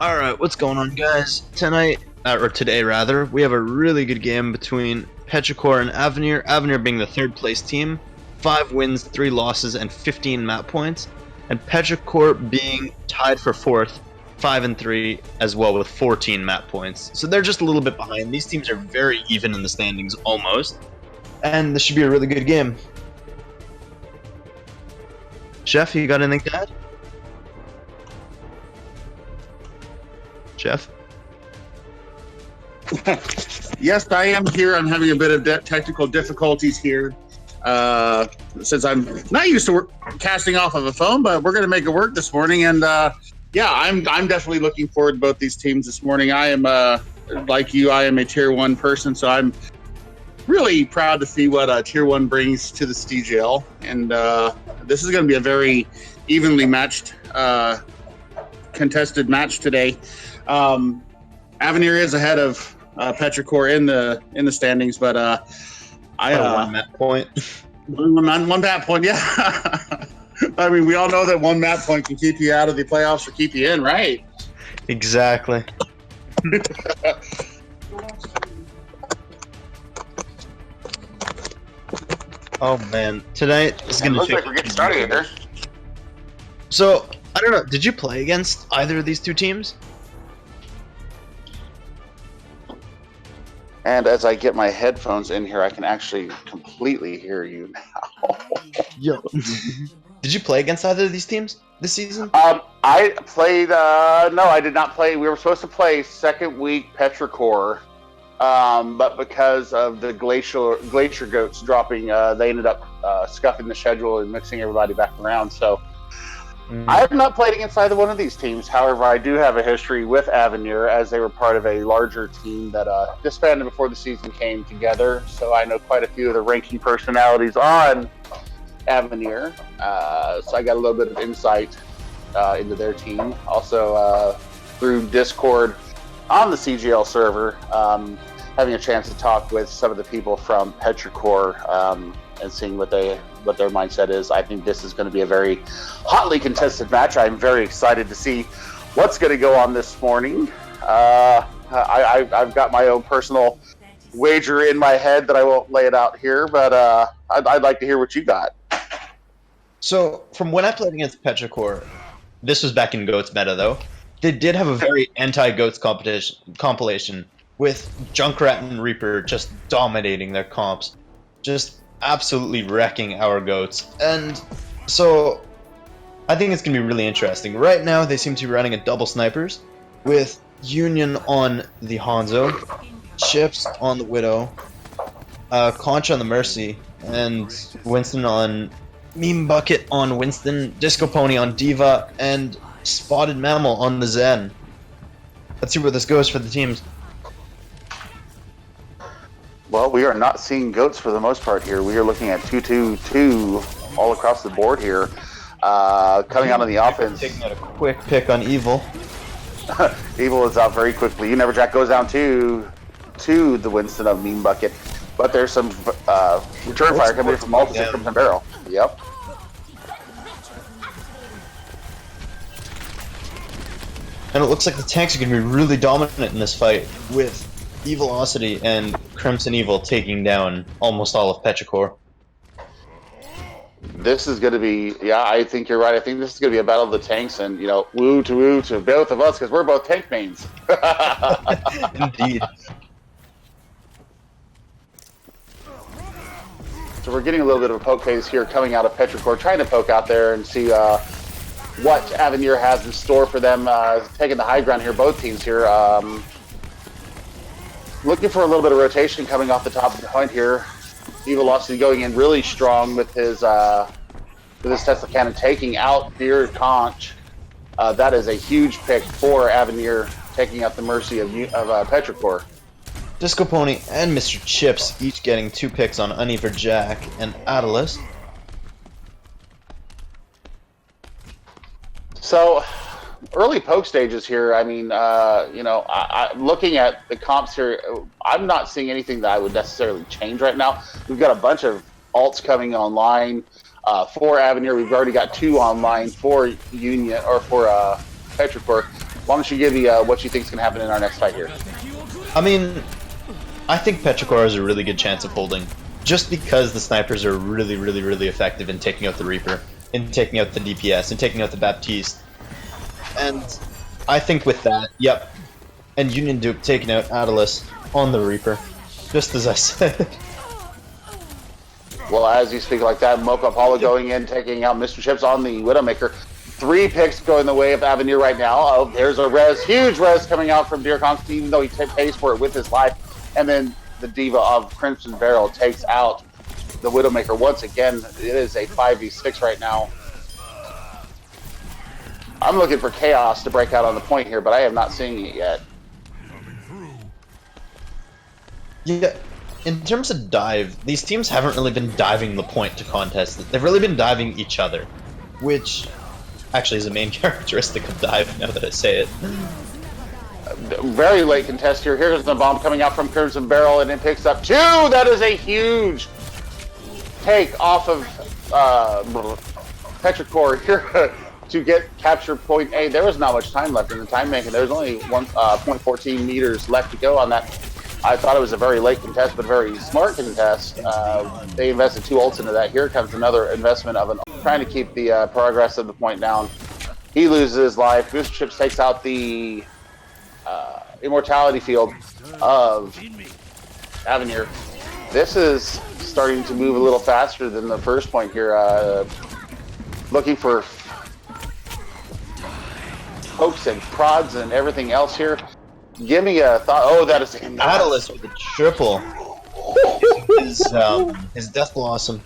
Alright, what's going on, guys? Tonight, or today rather, we have a really good game between Petrichor and Avenir. Avenir being the third place team, 5 wins, 3 losses, and 15 map points. And Petrichor being tied for 4th, 5 and 3, as well with 14 map points. So they're just a little bit behind. These teams are very even in the standings, almost. And this should be a really good game. Chef, you got anything to add? Chef? Yes, I am here. I'm having a bit of technical difficulties here. Since I'm not used to casting off of a phone, but we're going to make it work this morning. And yeah, I'm definitely looking forward to both these teams this morning. I am, like you, I am a Tier 1 person, so I'm really proud to see what Tier 1 brings to the CGL. And this is going to be a very evenly matched, contested match today. Avenir is ahead of Petrichor in the standings, but One map point. one map point, yeah. I mean, we all know that one map point can keep you out of the playoffs or keep you in, right? Exactly. Oh man, tonight is gonna looks like we're getting started here. So I don't know. Did you play against either of these two teams? And as I get my headphones in here, I can actually completely hear you now. Yo. Did you play against either of these teams this season? I played. No, I did not play. We were supposed to play second week Petrichor, but because of the glacier goats dropping, they ended up scuffing the schedule and mixing everybody back around. So I have not played against either one of these teams. However, I do have a history with Avenir, as they were part of a larger team that disbanded before the season came together. So I know quite a few of the ranking personalities on Avenir. So I got a little bit of insight into their team. Also, through Discord on the CGL server, having a chance to talk with some of the people from Petrichor and seeing what their mindset is. I think this is going to be a very hotly contested match. I'm very excited to see what's going to go on this morning. I've got my own personal wager in my head that I won't lay it out here, but I'd like to hear what you got. So from when I played against Petrichor, this was back in Goats meta though. They did have a very anti-Goats compilation with Junkrat and Reaper just dominating their comps, just absolutely wrecking our Goats. And so I think it's going to be really interesting. Right now they seem to be running a double snipers with Union on the Hanzo, Chips on the Widow, Conch on the Mercy, and Winston on Meme Bucket on Winston, Disco Pony on Diva, and Spotted Mammal on the Zen. Let's see where this goes for the teams. Well, we are not seeing goats for the most part here. We are looking at 2-2-2 all across the board here. Coming out on the offense. Taking out a quick pick on Evil. Evil is out very quickly. You Never Jack goes down to the Winston of Meme Bucket. But there's some return fire coming in from Multi Crimson Barrel. Yep. And it looks like the tanks are going to be really dominant in this fight, with Evilocity and Crimson Evil taking down almost all of Petrichor. This is going to be, yeah, I think you're right. I think this is going to be a battle of the tanks, and, woo to both of us, because we're both tank mains. Indeed. So we're getting a little bit of a poke phase here coming out of Petrichor, trying to poke out there and see what Avenir has in store for them, taking the high ground here, both teams here. Looking for a little bit of rotation coming off the top of the point here. Evilocity going in really strong with his Tesla cannon, taking out Beer Conch. That is a huge pick for Avenir, taking out the mercy of Petrichor. Disco Pony and Mr. Chips each getting 2 picks on Unever Jack and Atlas. So, early poke stages here, I mean, looking at the comps here, I'm not seeing anything that I would necessarily change right now. We've got a bunch of alts coming online for Avenir. We've already got 2 online for Union, or for Petrichor. Why don't you give me what you think is going to happen in our next fight here? I mean, I think Petrichor has a really good chance of holding, just because the snipers are really, really, really effective in taking out the Reaper, in taking out the DPS, in taking out the Baptiste. And I think with that, yep, and Union Duke taking out Ilios on the Reaper, just as I said. Well, as you speak like that, Mocha Apollo going in, taking out Mr. Chips on the Widowmaker. 3 picks going the way of Avenir right now. Oh, there's a res, huge res coming out from Deer Const, even though he pays for it with his life. And then the Diva of Crimson Barrel takes out the Widowmaker once again. It is a 5v6 right now. I'm looking for chaos to break out on the point here, but I have not seen it yet. Yeah, in terms of dive, these teams haven't really been diving the point to contest. They've really been diving each other, which actually is a main characteristic of dive, now that I say it. Very late contest here. Here's the bomb coming out from Crimson Barrel, and it picks up 2! That is a huge take off of Petrichor here to get capture point A. There was not much time left in the time bank, and there was only 1.14 meters left to go on that. I thought it was a very late contest, but a very smart contest. They invested 2 ults into that. Here comes another investment of an trying to keep the progress of the point down. He loses his life. Booster Chips takes out the immortality field of Avenir. This is starting to move a little faster than the first point here. Looking for pokes and prods and everything else here. Give me a thought. Oh, that is Ilios with a triple. His death blossom.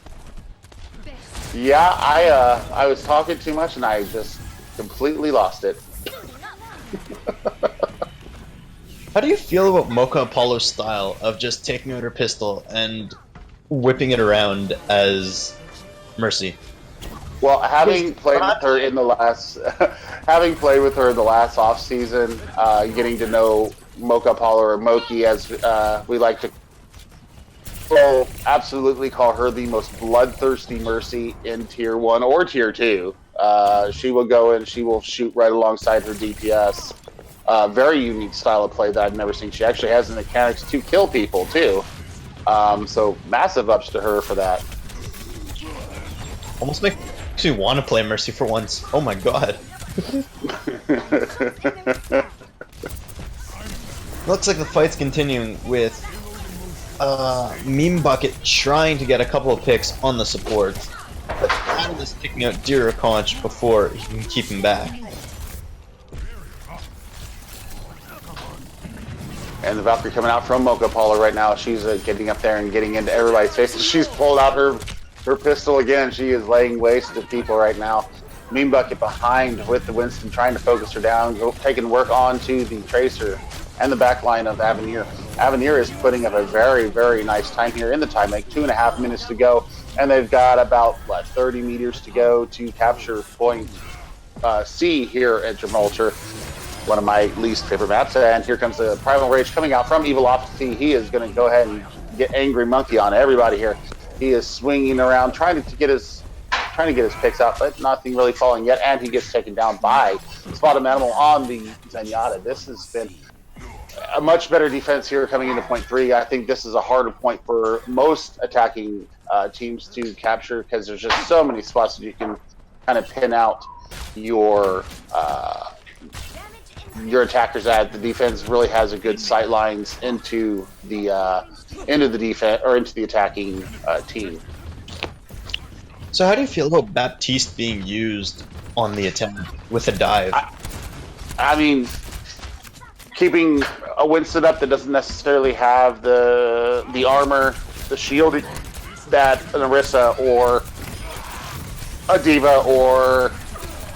Yeah, I was talking too much and I just completely lost it. How do you feel about Mocha Apollo's style of just taking out her pistol and whipping it around as Mercy? Well, having played with her in the last, off season, getting to know Mocha Apollo or Moki as we like to absolutely call her the most bloodthirsty Mercy in Tier 1 or Tier 2. She will go in, she will shoot right alongside her DPS. Very unique style of play that I've never seen. She actually has the mechanics to kill people too. So massive ups to her for that. Almost makes me want to play Mercy for once. Oh my god. Looks like the fight's continuing with Meme Bucket trying to get a couple of picks on the support. But Ilios taking out Deer Conch before he can keep him back. And the Valkyrie coming out from Mocha Apollo right now. She's getting up there and getting into everybody's faces. She's pulled out her pistol again. She is laying waste to people right now. Meme Bucket behind with the Winston, trying to focus her down, taking work on to the Tracer and the back line of Avenir. Avenir is putting up a very, very nice time here in the time make. 2.5 minutes to go, and they've got about 30 meters to go to capture point C here at Gibraltar. One of my least favorite maps, and here comes the Primal Rage coming out from Evil Opti. He is going to go ahead and get Angry Monkey on everybody here. He is swinging around, trying to get his picks out, but nothing really falling yet, and he gets taken down by Spotted Animal on the Zenyatta. This has been a much better defense here coming into point 3. I think this is a harder point for most attacking teams to capture because there's just so many spots that you can kind of pin out your attackers at. The defense really has a good sight lines into the defense or into the attacking team. So how do you feel about Baptiste being used on the attack with a dive? I mean, keeping a Winston up that doesn't necessarily have the armor, the shield that an Orisa or a D.Va or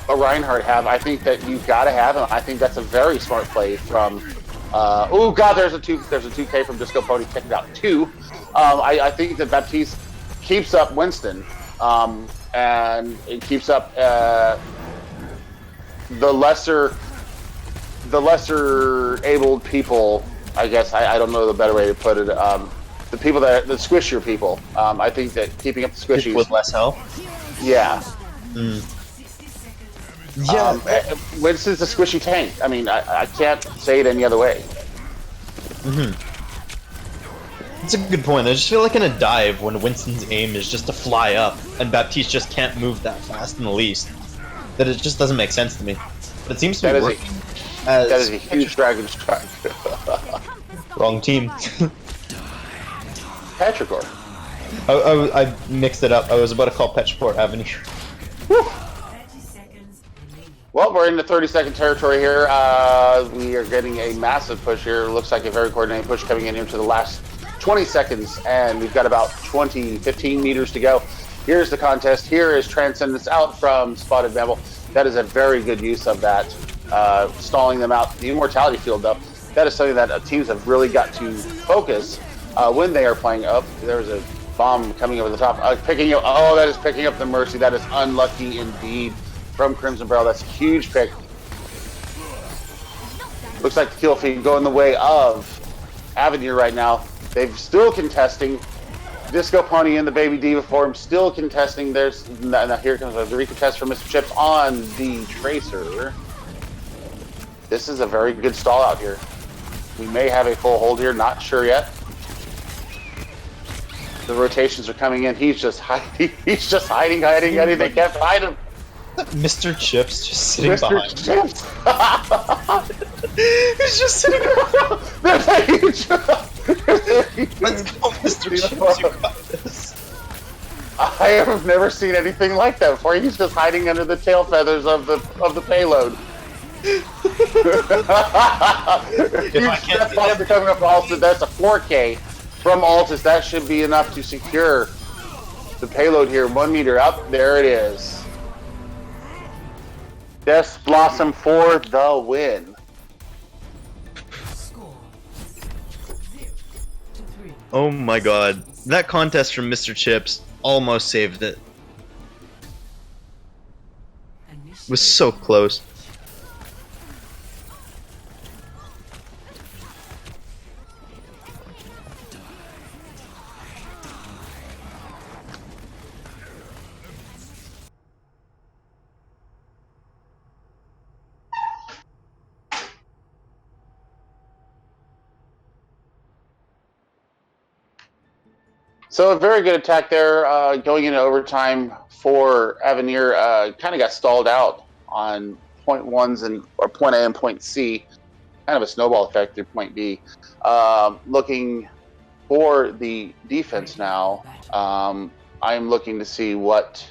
a Reinhardt have, I think that you've got to have him. I think that's a very smart play from. Oh God, there's a 2K from Disco Pony taking out 2. I think that Baptiste keeps up Winston, and it keeps up the lesser abled people. I guess I don't know the better way to put it. The people the squishier people. I think that keeping up the squishies with less health. Yeah. Yeah, Winston's a squishy tank. I mean, I can't say it any other way. that's a good point. I just feel like in a dive, when Winston's aim is just to fly up, and Baptiste just can't move that fast in the least, that it just doesn't make sense to me. But it seems to be working. That is a huge dragon strike. Wrong team. Petrichor. I mixed it up. I was about to call Petrichor Avenir. Well, we're in the 30-second territory here. We are getting a massive push here. Looks like a very coordinated push coming in into the last 20 seconds, and we've got about 15 meters to go. Here's the contest. Here is Transcendence out from Spotted Mammal. That is a very good use of that, stalling them out. The Immortality Field, though, that is something that teams have really got to focus when they are playing up. There's a bomb coming over the top. Picking up, oh, that is picking up the Mercy. That is unlucky indeed from Crimson Barrel. That's a huge pick. Looks like the kill feed going the way of Avenir right now. They're still contesting. Disco Pony in the Baby Diva form, still contesting. There's now here comes a recontest from Mr. Chips on the Tracer. This is a very good stall out here. We may have a full hold here, not sure yet. The rotations are coming in. He's just hiding. He's just hiding. They can't find him. Mr. Chips just sitting Mr. behind. Chips. He's just sitting around. There's a huge. Let's go, Mr. Chips. You got this. I have never seen anything like that before. He's just hiding under the tail feathers of the payload. Huge step bump coming up Altus. That's a 4K from Altus. That should be enough to secure the payload here. 1 meter up. There it is. Death Blossom for the win. Oh my god. That contest from Mr. Chips almost saved it. It was so close. So a very good attack there, going into overtime for Avenir. Kind of got stalled out on point ones or point A and point C. Kind of a snowball effect through point B. Looking for the defense now. I'm looking to see what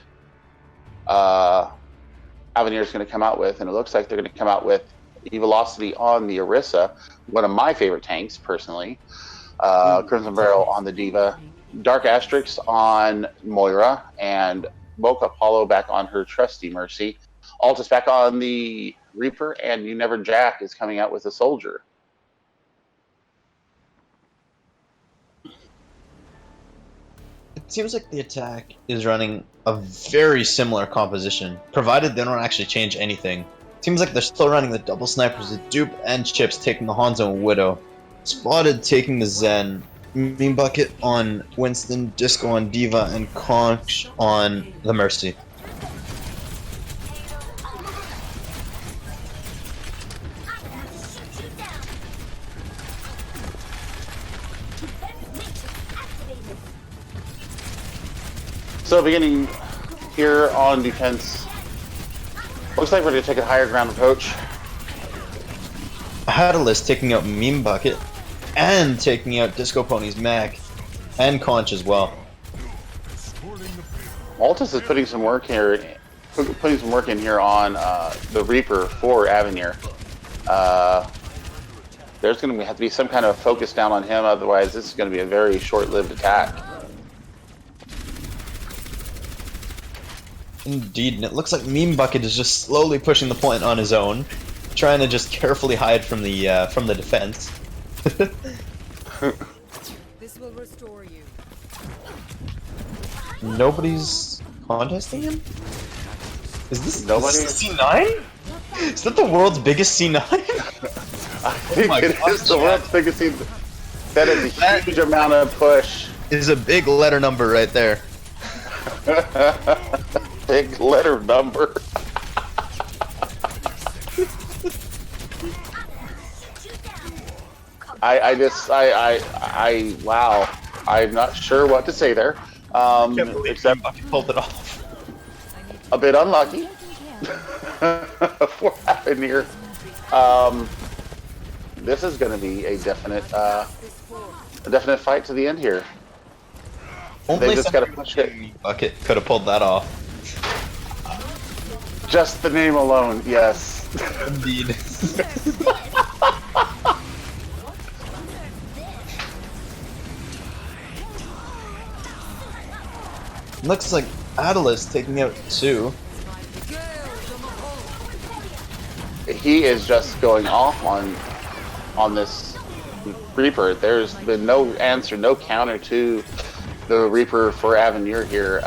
Avenir is going to come out with, and it looks like they're going to come out with E-Velocity on the Orisa, one of my favorite tanks personally. Crimson Barrel on the Diva. Dark Asterix on Moira, and Mocha Apollo back on her trusty Mercy. Altus back on the Reaper, and You Never Jack is coming out with a Soldier. It seems like the attack is running a very similar composition, provided they don't actually change anything. It seems like they're still running the double snipers with Dupe and Chips taking the Hanzo and Widow, Spotted taking the Zen, Mean Bucket on Winston, Disco on Diva, and Conch on the Mercy. So beginning here on defense, looks like we're going to take a higher ground approach. Catalyst taking out Meme Bucket and taking out Disco Pony's Mac and Conch as well. Altus is putting some work here, in here on the Reaper for Avenir. There's going to have to be some kind of focus down on him, otherwise this is going to be a very short-lived attack. Indeed, and it looks like Meme Bucket is just slowly pushing the point on his own, trying to just carefully hide from the defense. This will restore you. Nobody's contesting him? Is this Nobody? C9? Is that the world's biggest C9? I think it is the world's biggest scene. That is a huge amount of push. Is a big letter number right there. Big letter number. Wow. I'm not sure what to say there. Except pulled it off. a bit unlucky for Avenir. This is going to be a definite fight to the end here. Only they just got to push it. Bucket could have pulled that off. Just the name alone, yes. Indeed. Looks like Atlas taking out 2. He is just going off on this Reaper. There's been no answer, no counter to the Reaper for Avenir here.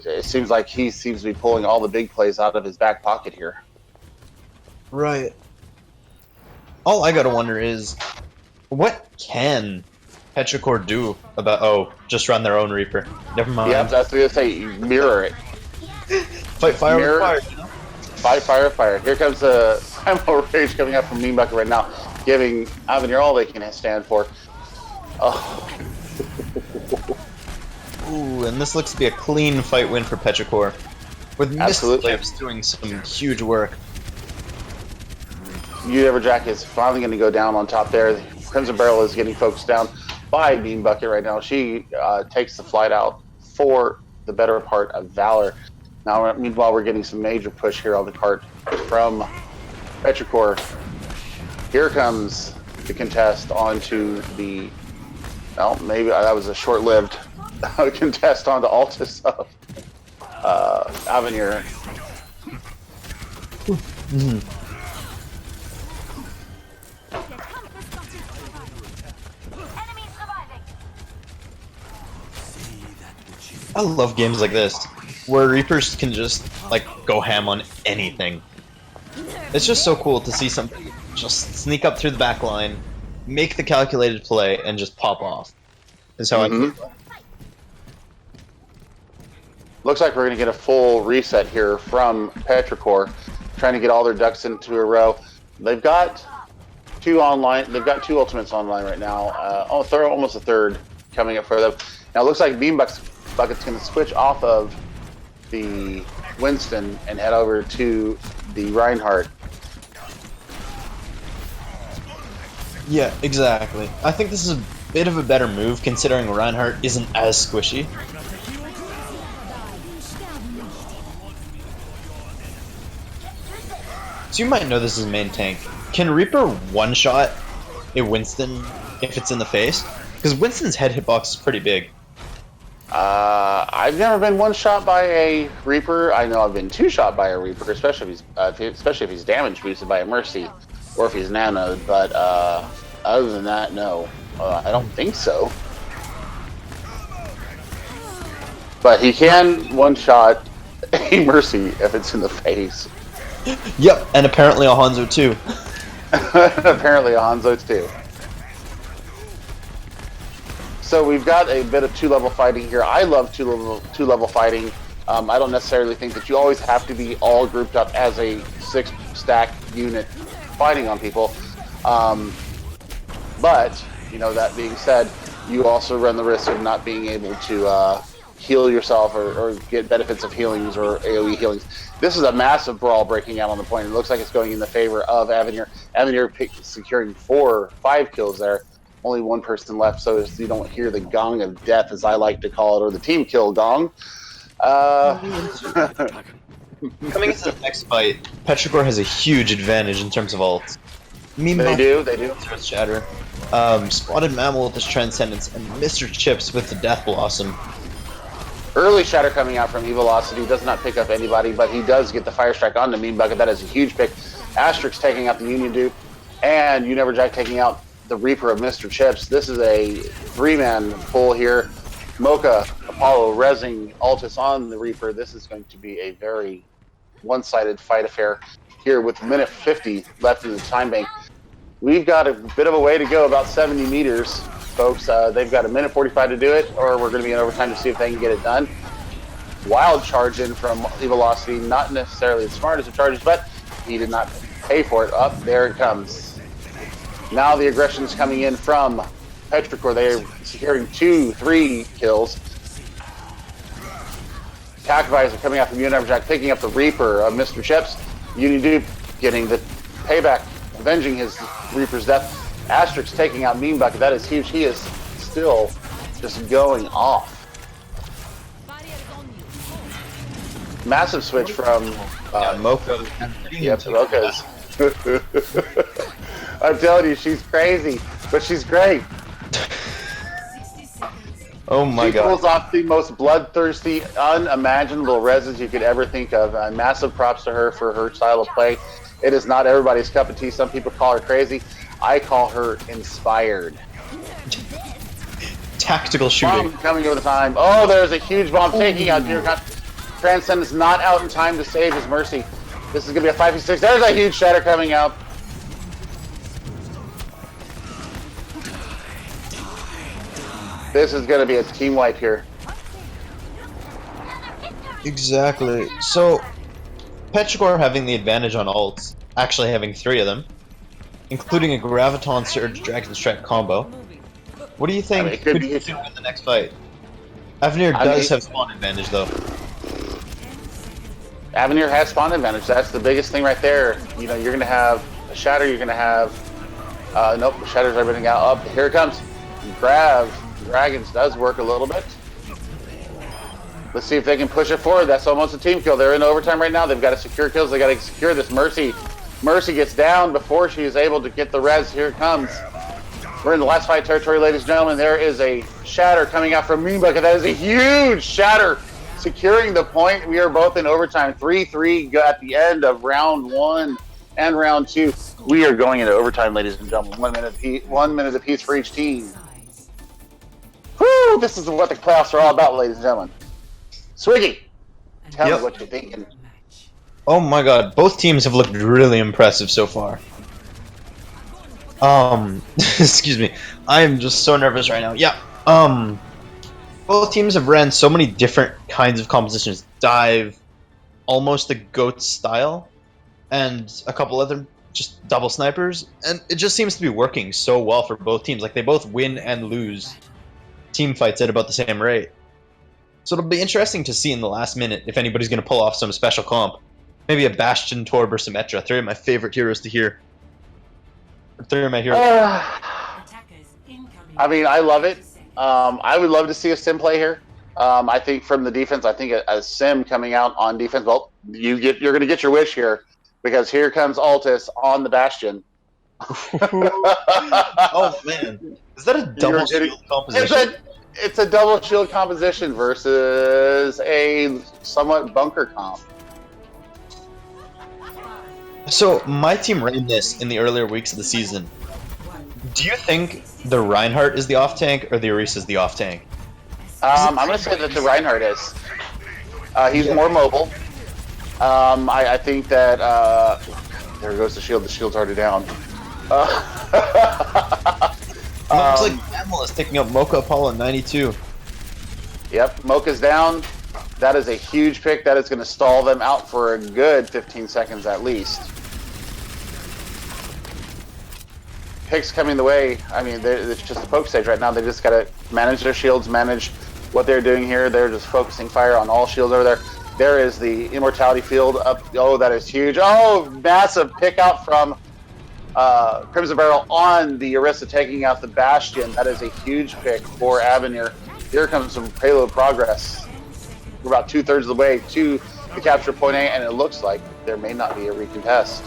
It seems like he seems to be pulling all the big plays out of his back pocket here. Right. All I gotta wonder is, what can Petrichor do about... Oh, just run their own Reaper. Never mind. Yeah, that's what I was gonna say. Mirror it. Fight fire Mirror, with fire, you know? Fight fire with fire. Here comes the Primal Rage coming up from Mean Bucket right now, giving Avenir all they can stand for. Oh. Ooh, and this looks to be a clean fight win for Petrichor. With Mr. Chips doing some huge work. Jack is finally going to go down on top there. Crimson Barrel is getting focused down by Bean Bucket right now. She takes the flight out for the better part of Valor. Now, meanwhile, we're getting some major push here on the cart from Petrichor. Here comes the contest onto the... Well, maybe that was a short-lived contest onto Altus of Avenir. I love games like this, where Reapers can just, like, go ham on anything. It's just so cool to see something just sneak up through the back line, make the calculated play, and just pop off. Is how I feel. Looks like we're going to get a full reset here from Petrichor, trying to get all their ducks into a row. They've got 2 online. They've got 2 ultimates online right now. Almost a third coming up for them. Now it looks like Bean Bucket's going to switch off of the Winston and head over to the Reinhardt. Yeah, exactly. I think this is a bit of a better move considering Reinhardt isn't as squishy. So you might know this is main tank. Can Reaper one-shot a Winston if it's in the face? Because Winston's head hitbox is pretty big. I've never been one-shot by a Reaper. I know I've been two-shot by a Reaper, especially if he's damage boosted by a Mercy, or if he's nanoed. But other than that, no, I don't think so. But he can one-shot a Mercy if it's in the face. Yep, and apparently a Hanzo too. Apparently a Hanzo too. So we've got a bit of 2-level fighting here. I love two-level fighting. I don't necessarily think that you always have to be all grouped up as a 6-stack unit fighting on people. But, you know, that being said, you also run the risk of not being able to heal yourself or get benefits of healings or AoE healings. This is a massive brawl breaking out on the point. It looks like it's going in the favor of Avenir. Avenir securing 5 kills there. Only one person left, so you don't hear the gong of death, as I like to call it, or the team kill gong. Coming into the next fight, Petrichor has a huge advantage in terms of ults. They do. Shatter. Spotted Mammal with his Transcendence, and Mr. Chips with the Death Blossom. Early Shatter coming out from Evilocity does not pick up anybody, but he does get the Fire Strike on the Mean Bucket. That is a huge pick. Asterix taking out the Union Dupe, and Jack taking out the Reaper of Mr. Chips. This is a 3-man pull here. Mocha, Apollo, Rezzing, Altus on the Reaper. This is going to be a very one-sided fight affair here with a minute 50 left in the time bank. We've got a bit of a way to go, about 70 meters, folks. They've got a minute 45 to do it, or we're going to be in overtime to see if they can get it done. Wild charge in from Evilocity, not necessarily as smart as the charges, but he did not pay for it. Up there it comes. Now the aggression is coming in from Petrichor. They are securing 2-3 kills. Attack Advisor coming out from Unimjack, picking up the Reaper of Mr. Chips. Unidupe getting the payback, avenging his Reaper's death. Asterix taking out Mean Bucket. That is huge. He is still just going off. Massive switch from Moko. Yep, Moko's. I'm telling you, she's crazy, but she's great. Oh my She god. pulls off the most bloodthirsty, unimaginable reses you could ever think of. Massive props to her for her style of play. It is not everybody's cup of tea. Some people call her crazy. I call her inspired. Tactical shooting. Bomb coming over the time. Oh, there's a huge bomb taking out Deer. Transcendence not out in time to save his Mercy. This is going to be a 5v6. There's a huge shatter coming out. This is going to be a team wipe here. Exactly. So, Petrichor having the advantage on ults, actually having 3 of them, including a Graviton Surge Dragon Strike combo. What do you think it could could be win the next fight? Avenir does have spawn advantage though. Avenir has spawn advantage. That's the biggest thing right there. You know, you're going to have a shatter. You're going to have... nope, the shatter's everything out. Up, here it comes. Grab Dragons does work a little bit. Let's see if they can push it forward. That's almost a team kill. They're in overtime right now. They've got to secure kills. They got to secure this Mercy. Mercy gets down before she is able to get the res. Here it comes. We're in the last fight territory, ladies and gentlemen. There is a shatter coming out from Mean Bucket. That is a huge shatter, securing the point. We are both in overtime. 3-3 at the end of round 1 and round 2. We are going into overtime, ladies and gentlemen. 1 minute apiece for each team. Woo! This is what the playoffs are all about, ladies and gentlemen. Swiggy, tell me what you're thinking. Oh my god, both teams have looked really impressive so far. Excuse me. I am just so nervous right now. Yeah. Both teams have ran so many different kinds of compositions. Dive, almost the GOAT style, and a couple other just double snipers, and it just seems to be working so well for both teams. Like, they both win and lose team fights at about the same rate. So it'll be interesting to see in the last minute if anybody's going to pull off some special comp. Maybe a Bastion, Torb, or Symmetra. 3 of my favorite heroes to hear. 3 of my heroes. I mean, I love it. I would love to see a Sim play here. I think from the defense, I think a Sim coming out on defense. Well, you're going to get your wish here, because here comes Altis on the Bastion. Oh man, is that a double shield composition? It's a double shield composition versus a somewhat bunker comp. So my team ran this in the earlier weeks of the season. Do you think the Reinhardt is the off tank or the Oasis is the off tank? I'm going to say that the Reinhardt is. He's more mobile. I think that there goes the shield. The shield's already down. Looks like Pamela's taking up Mocha Apollo 92. Yep, Mocha's down. That is a huge pick. That is going to stall them out for a good 15 seconds at least. Picks coming the way. I mean, it's just a poke stage right now. They just got to manage their shields, manage what they're doing here. They're just focusing fire on all shields over there. There is the Immortality Field up. Oh, that is huge. Oh, massive pick out from Crimson Barrel on the Orisa, taking out the Bastion. That is a huge pick for Avenir. Here comes some payload progress. We're about 2/3 of the way to the capture point A, and it looks like there may not be a recontest.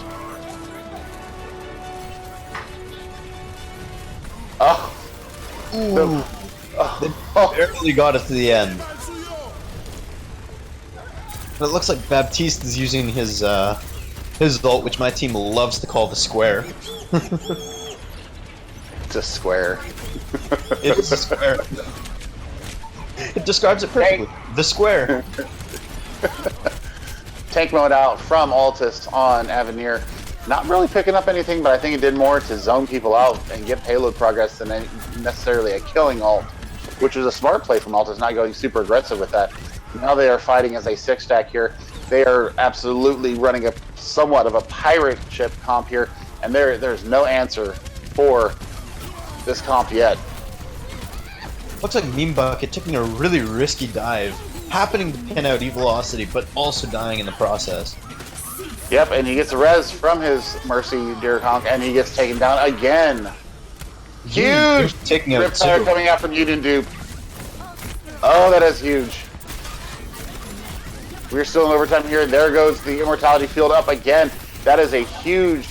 Oh. They barely got it to the end. But it looks like Baptiste is using his ult, which my team loves to call the square. It's a square. It is a square. It describes it perfectly. The square. Tank mode out from Altis on Avenir. Not really picking up anything, but I think it did more to zone people out and get payload progress than necessarily a killing ult, which was a smart play from Altis, not going super aggressive with that. Now they are fighting as a 6-stack here. They are absolutely running a somewhat of a pirate ship comp here, and there's no answer for this comp yet. Looks like Meme Bucket taking a really risky dive, happening to pin out Velocity, but also dying in the process. Yep, and he gets a res from his Mercy Deer Honk, and he gets taken down again. Huge taking out Riptide coming out from Union Dupe. Oh, that is huge. We're still in overtime here. There goes the Immortality Field up again. That is a huge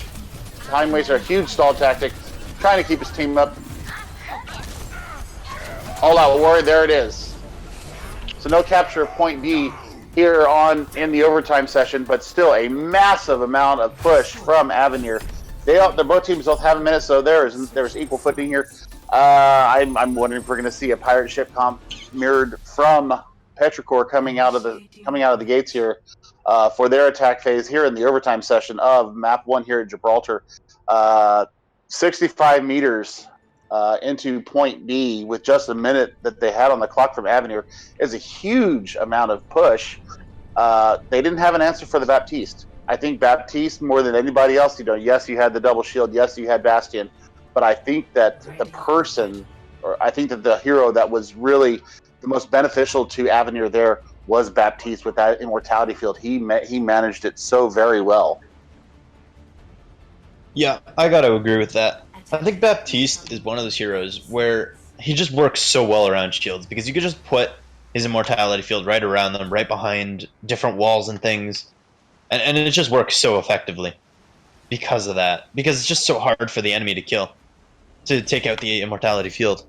time waster, a huge stall tactic, trying to keep his team up. All out war, there it is. So no capture of point B here in the overtime session, but still a massive amount of push from Avenir. Both teams both have a minute, so there's equal footing here. I'm wondering if we're going to see a pirate ship comp mirrored from Petrichor coming out of the gates here for their attack phase here in the overtime session of map 1 here at Gibraltar. 65 meters into point B with just a minute that they had on the clock from Avenir is a huge amount of push. They didn't have an answer for the Baptiste. I think Baptiste, more than anybody else, yes, you had the double shield, yes, you had Bastion, but I think that the hero that was really the most beneficial to Avenir there was Baptiste with that Immortality Field. He managed it so very well. Yeah, I gotta agree with that. I think Baptiste is one of those heroes where he just works so well around shields, because you could just put his Immortality Field right around them, right behind different walls and things, and it just works so effectively because of that. Because it's just so hard for the enemy to kill, to take out the Immortality Field.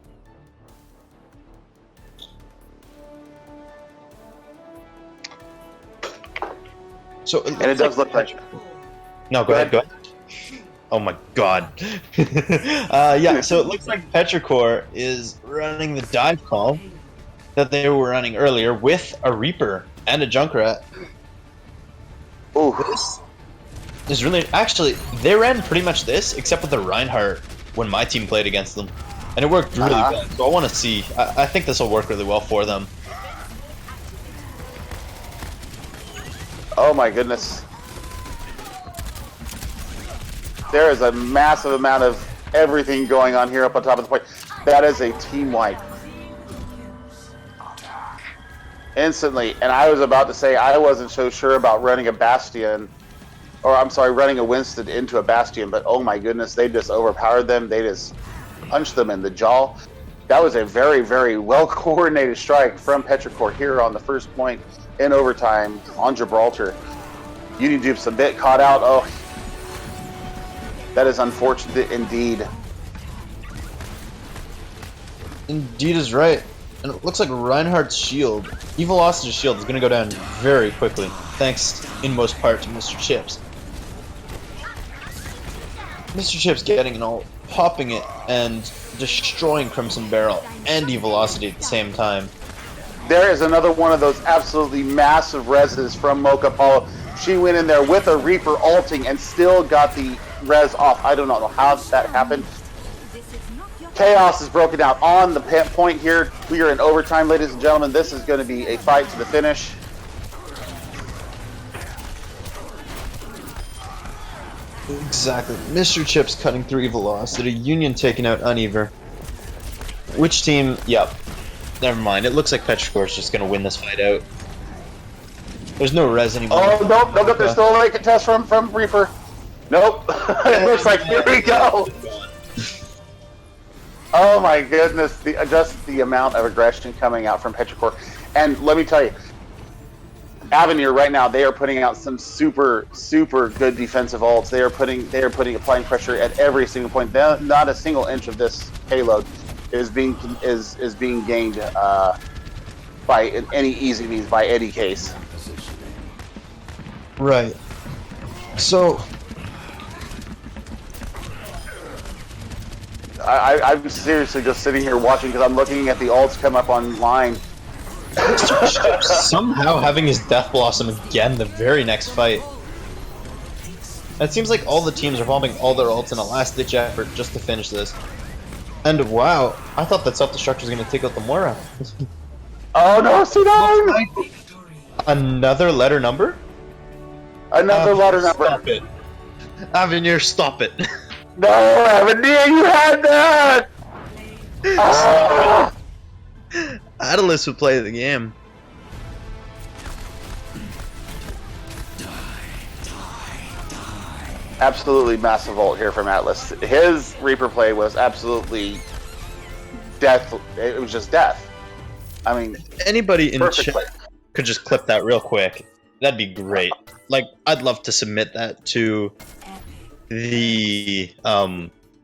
So And it does look like... No, go ahead. Oh my god. Yeah, so it looks like Petrichor is running the dive call that they were running earlier with a Reaper and a Junkrat. Ooh. This is really... Actually, they ran pretty much this, except with the Reinhardt when my team played against them. And it worked really well, so I want to see. I think this will work really well for them. Oh my goodness. There is a massive amount of everything going on here up on top of the point. That is a team wipe. Instantly. And I was about to say I wasn't so sure about running a Bastion, or I'm sorry, running a Winston into a Bastion, but oh my goodness, they just overpowered them. They just punched them in the jaw. That was a very, very well-coordinated strike from Petrichor here on the first point in overtime on Gibraltar. Union Dupe's a bit caught out. Oh, that is unfortunate indeed. Indeed is right. And it looks like Reinhardt's shield, Velocity's shield, is going to go down very quickly, thanks in most part to Mr. Chips. Mr. Chips getting an ult, popping it, and destroying Crimson Barrel and Velocity at the same time. There is another one of those absolutely massive reses from Mocha Apollo. She went in there with a Reaper ulting and still got the res off. I don't know how that happened. Chaos is broken out on the point here. We are in overtime, ladies and gentlemen. This is going to be a fight to the finish. Exactly. Mr. Chips cutting through Velocity. Union taking out Unever. Which team? Yep. Never mind. It looks like Petrichor is just going to win this fight out. There's no res anymore. Oh, nope. There's still a late contest from Reaper. Nope. It looks like, here we go. Oh my goodness, just the amount of aggression coming out from Petrichor. And let me tell you, Avenir right now, they are putting out some super, super good defensive ults. They are applying pressure at every single point. Not a single inch of this payload is being gained by any easy means, by any case. Right. So I'm seriously just sitting here watching because I'm looking at the ults come up online. somehow having his Death Blossom again the very next fight. It seems like all the teams are pumping all their ults in a last-ditch effort just to finish this. And wow, I thought that Self-Destruct was going to take out the Moira. Oh no, C9! Another letter number? Another letter number. Stop it. Avenir, stop it. No, Avenir, you had that! Ah! Atlas would play the game. Absolutely massive ult here from Atlas. His Reaper play was absolutely death. It was just death. I mean, Anybody in perfect chat play. could just clip that real quick. That'd be great. Like, I'd love to submit that to the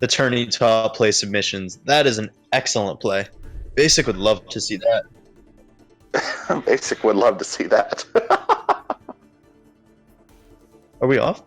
turning top play submissions. That is an excellent play. Basic would love to see that. Basic would love to see that. Are we off?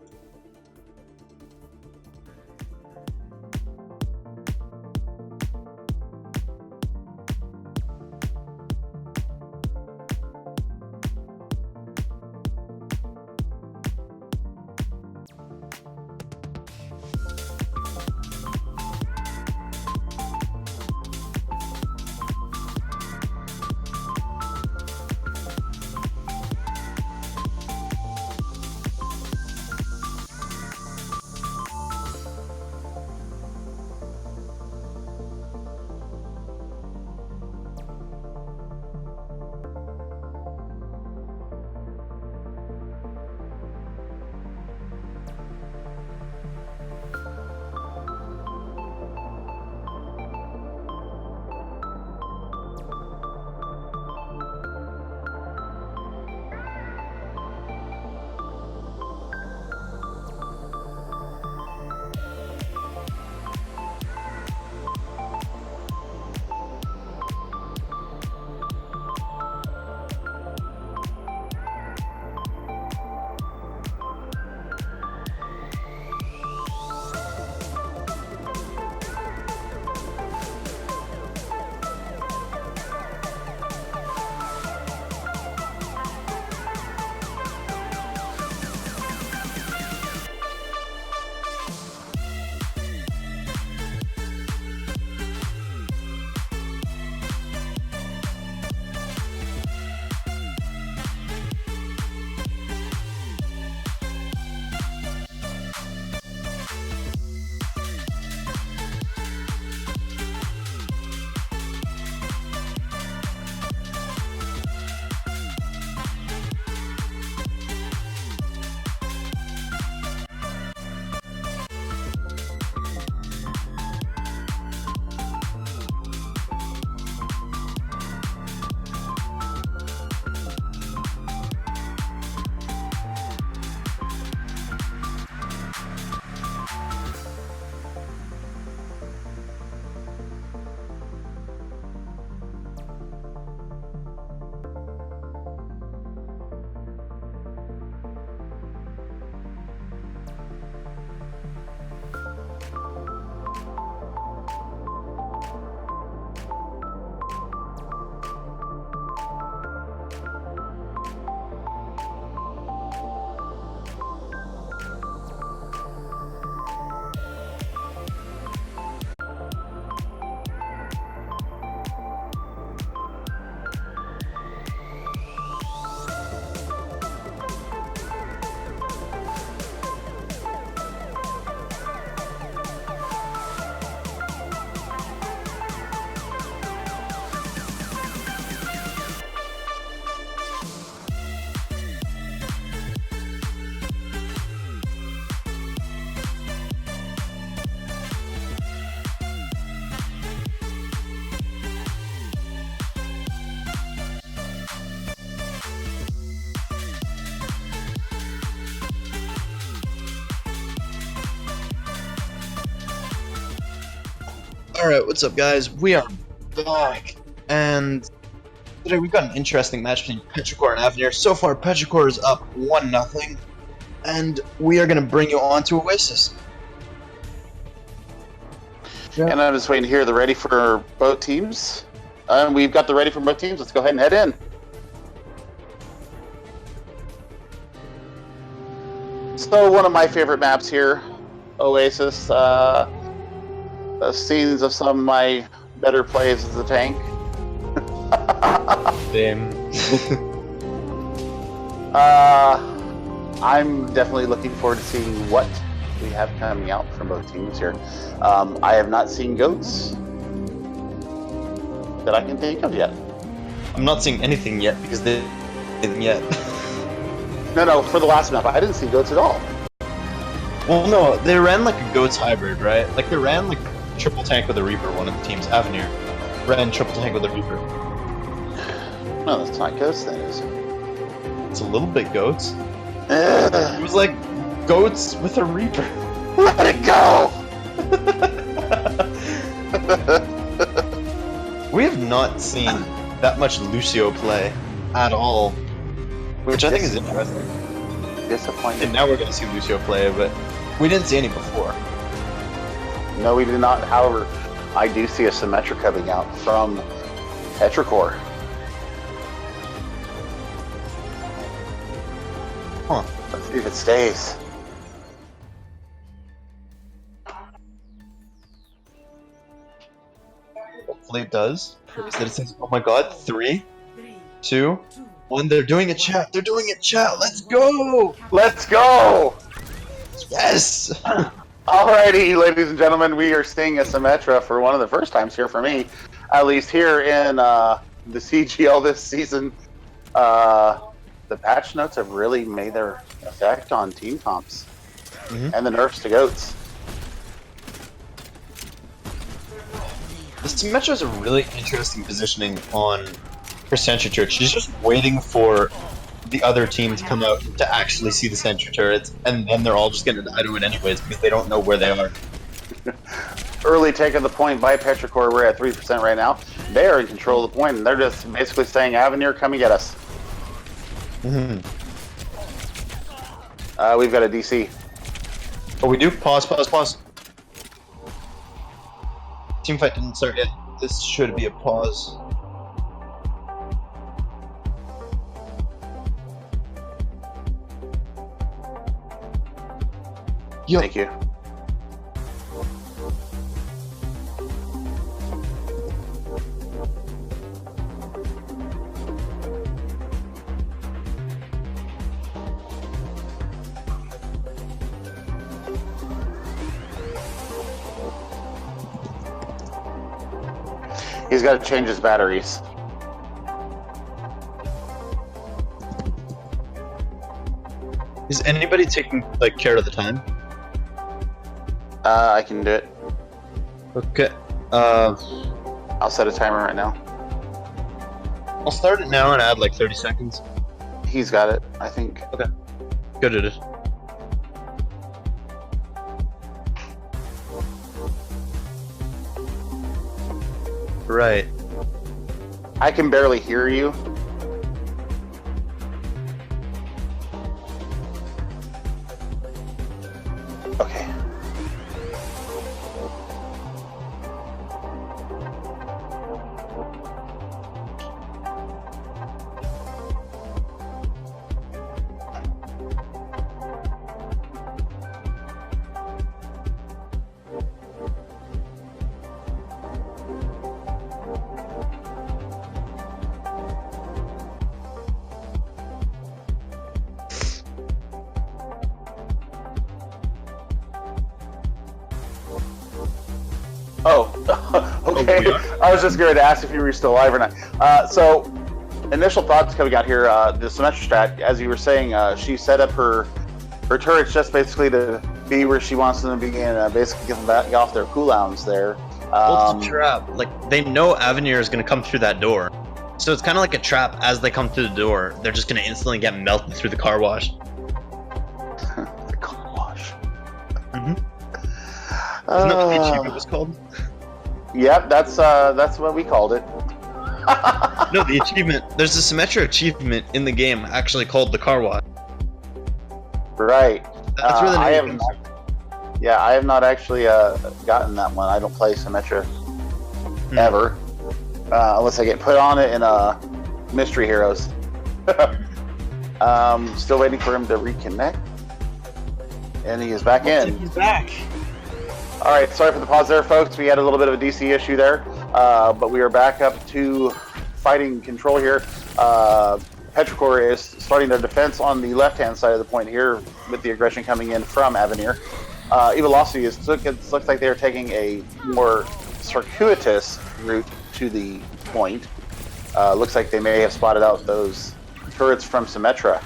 Alright, what's up guys? We are back, and today we've got an interesting match between Petrichor and Avenir. So far, Petrichor is up 1-0, and we are going to bring you on to Oasis. And I'm just waiting to hear the ready for both teams. We've got the ready for both teams. Let's go ahead and head in. So one of my favorite maps here, Oasis. Scenes of some of my better plays as a tank. Damn. I'm definitely looking forward to seeing what we have coming out from both teams here. I have not seen goats that I can think of yet. I'm not seeing anything yet because they didn't yet. No, for the last map, I didn't see goats at all. Well, no, they ran like a goats hybrid, right? Like they ran like triple tank with a reaper. One of the teams, Avenir, ran triple tank with a reaper. No, that's not goats then, is it? It's a little bit goats. It Ugh, was like goats with a reaper. let it go! We have not seen that much Lucio play at all, which I think is interesting. Disappointed. And now we're going to see Lucio play, but we didn't see any before. No, we did not. However, I do see a Symmetra coming out from Petrichor. Huh. Let's see if it stays. Hopefully it does. Citizens, oh my god, 3, 2, 1, they're doing it, chat. They're doing it, chat. Let's go! Let's go! Yes! Alrighty, ladies and gentlemen, we are seeing a Symmetra for one of the first times here for me, at least here in the CGL this season. The patch notes have really made their effect on team comps and the nerfs to goats. The Symmetra is a really interesting positioning on her sentry turret. She's just waiting for the other team to come out to actually see the sentry turrets, and then they're all just going to die to it anyways because they don't know where they are. Early take of the point by Petrichor. We're at 3% right now. They are in control of the point, and they're just basically saying, Avenir, come and get us. We've got a DC. Oh, we do? Pause. Teamfight didn't start yet. This should be a pause. Yo. Thank you. He's got to change his batteries. Is anybody taking like care of the time? I can do it. Okay. I'll set a timer right now. I'll start it now and add like 30 seconds. He's got it, I think. Good at it. Right. I can barely hear you. Okay. Oh, okay. we are? I was just going to ask if you were still alive or not. So, initial thoughts coming out here. The Symmetra strat, as you were saying, she set up her turrets just basically to be where she wants them to be and basically get them back off their cooldowns there. Well, it's a trap. Like, they know Avenir is going to come through that door. So it's kind of like a trap as they come through the door. They're just going to instantly get melted through the car wash. The car wash. Isn't that what the achievement was called? Yep, that's what we called it. No, the achievement. There's a Symmetra achievement in the game actually called the car wash. Right. That's where the I name have comes from. Yeah, I have not actually gotten that one. I don't play Symmetra ever, unless I get put on it in Mystery Heroes. Still waiting for him to reconnect, and he is back in. He's back. All right, sorry for the pause there, folks. We had a little bit of a DC issue there, but we are back up to fighting control here. Petrichor is starting their defense on the left-hand side of the point here with the aggression coming in from Avenir. Evilosity it looks like they're taking a more circuitous route to the point. Looks like they may have spotted out those turrets from Symmetra.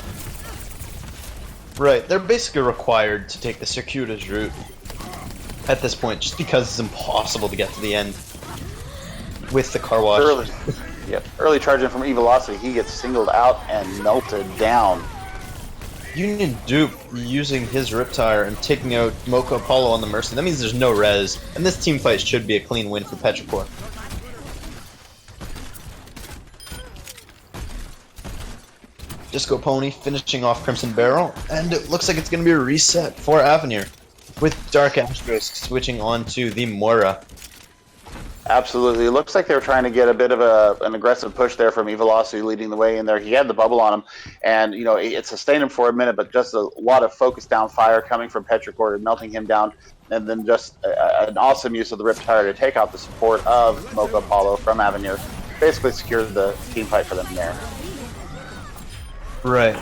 Right, they're basically required to take the circuitous route at this point, just because it's impossible to get to the end with the car wash. Early charging from Evilosity, he gets singled out and melted down. Union Dupe using his Riptire and taking out Mocha Apollo on the Mercy. That means there's no res, and this team fight should be a clean win for Petrichor. Disco Pony finishing off Crimson Barrel, and it looks like it's going to be a reset for Avenir, with Dark Asterisk switching on to the Moira. Absolutely. It looks like they were trying to get a bit of an aggressive push there from Evilosity leading the way in there. He had the bubble on him, and it sustained him for a minute, but just a lot of focus down fire coming from Petrichor, melting him down, and then just an awesome use of the Riptire to take out the support of Mocha Apollo from Avenir. Basically secured the team fight for them there. Right.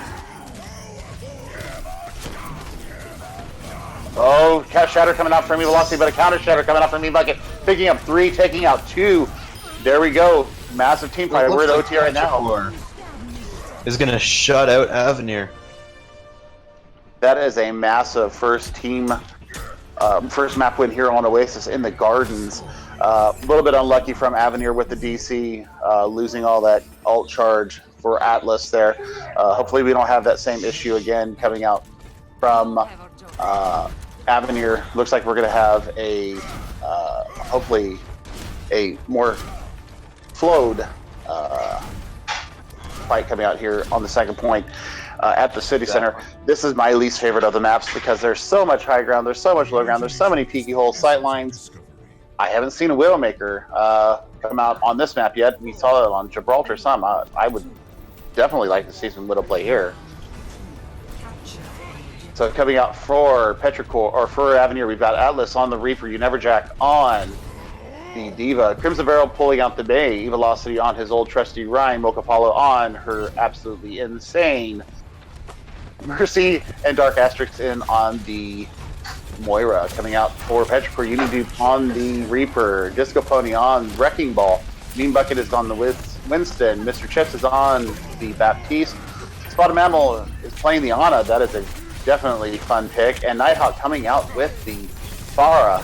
Oh, Cat Shatter coming out from Evilosity, but a counter Shatter coming out from E-Bucket. Picking up 3, taking out 2. There we go. Massive team fight. We're at OT right now. Is going to shut out Avenir. That is a massive first map win here on Oasis in the Gardens. A little bit unlucky from Avenir with the DC, losing all that ult charge for Atlas there. Hopefully we don't have that same issue again coming out from Avenir. Looks like we're going to have a hopefully a more flowed fight coming out here on the second point at the city center. This is my least favorite of the maps because there's so much high ground, there's so much low ground, there's so many peaky holes, sight lines. I haven't seen a Widowmaker come out on this map yet. We saw it on Gibraltar some. I would definitely like to see some Widow play here. So coming out for Petrichor, or for Avenir, we've got Atlas on the Reaper, Univerjack on the Diva, Crimson Barrel pulling out the Bay, Evilosity on his old trusty Rhine, Mocha Apollo on her absolutely insane Mercy, and Dark Asterix in on the Moira. Coming out for Petrichor, Unidupe on the Reaper, Disco Pony on Wrecking Ball, Mean Bucket is on the Winston, Mr. Chips is on the Baptiste, Spotted Mammal is playing the Ana. That is a definitely fun pick, and Nighthawk coming out with the Farah.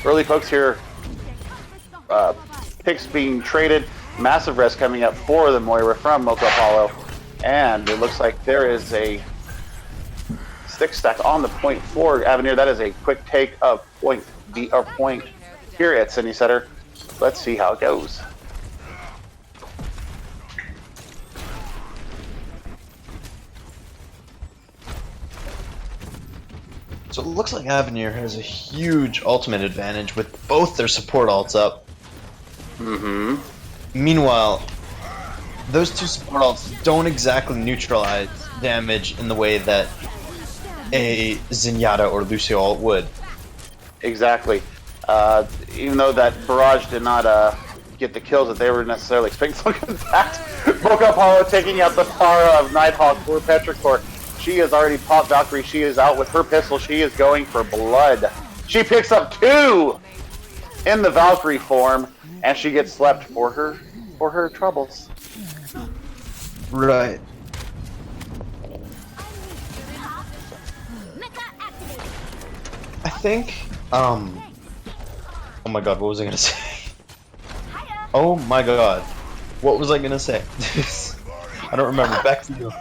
Early folks here, picks being traded, massive rest coming up for the Moira from Mocha Apollo, and it looks like there is a stick stack on the point for Avenir. That is a quick take of point here at Sydney Center. Let's see how it goes. So it looks like Avenir has a huge ultimate advantage with both their support ults up. Meanwhile, those two support ults don't exactly neutralize damage in the way that a Zenyatta or Lucio ult would. Exactly. Even though that barrage did not get the kills that they were necessarily expecting. Look at that! Mocha Apollo taking out the Farah of Nighthawk for Petrichor. She has already popped Valkyrie. She is out with her pistol. She is going for blood. She picks up 2 in the Valkyrie form, and she gets slept for her troubles. Right. I think, oh my god, what was I gonna say? Oh my god, what was I gonna say? I don't remember, back to you.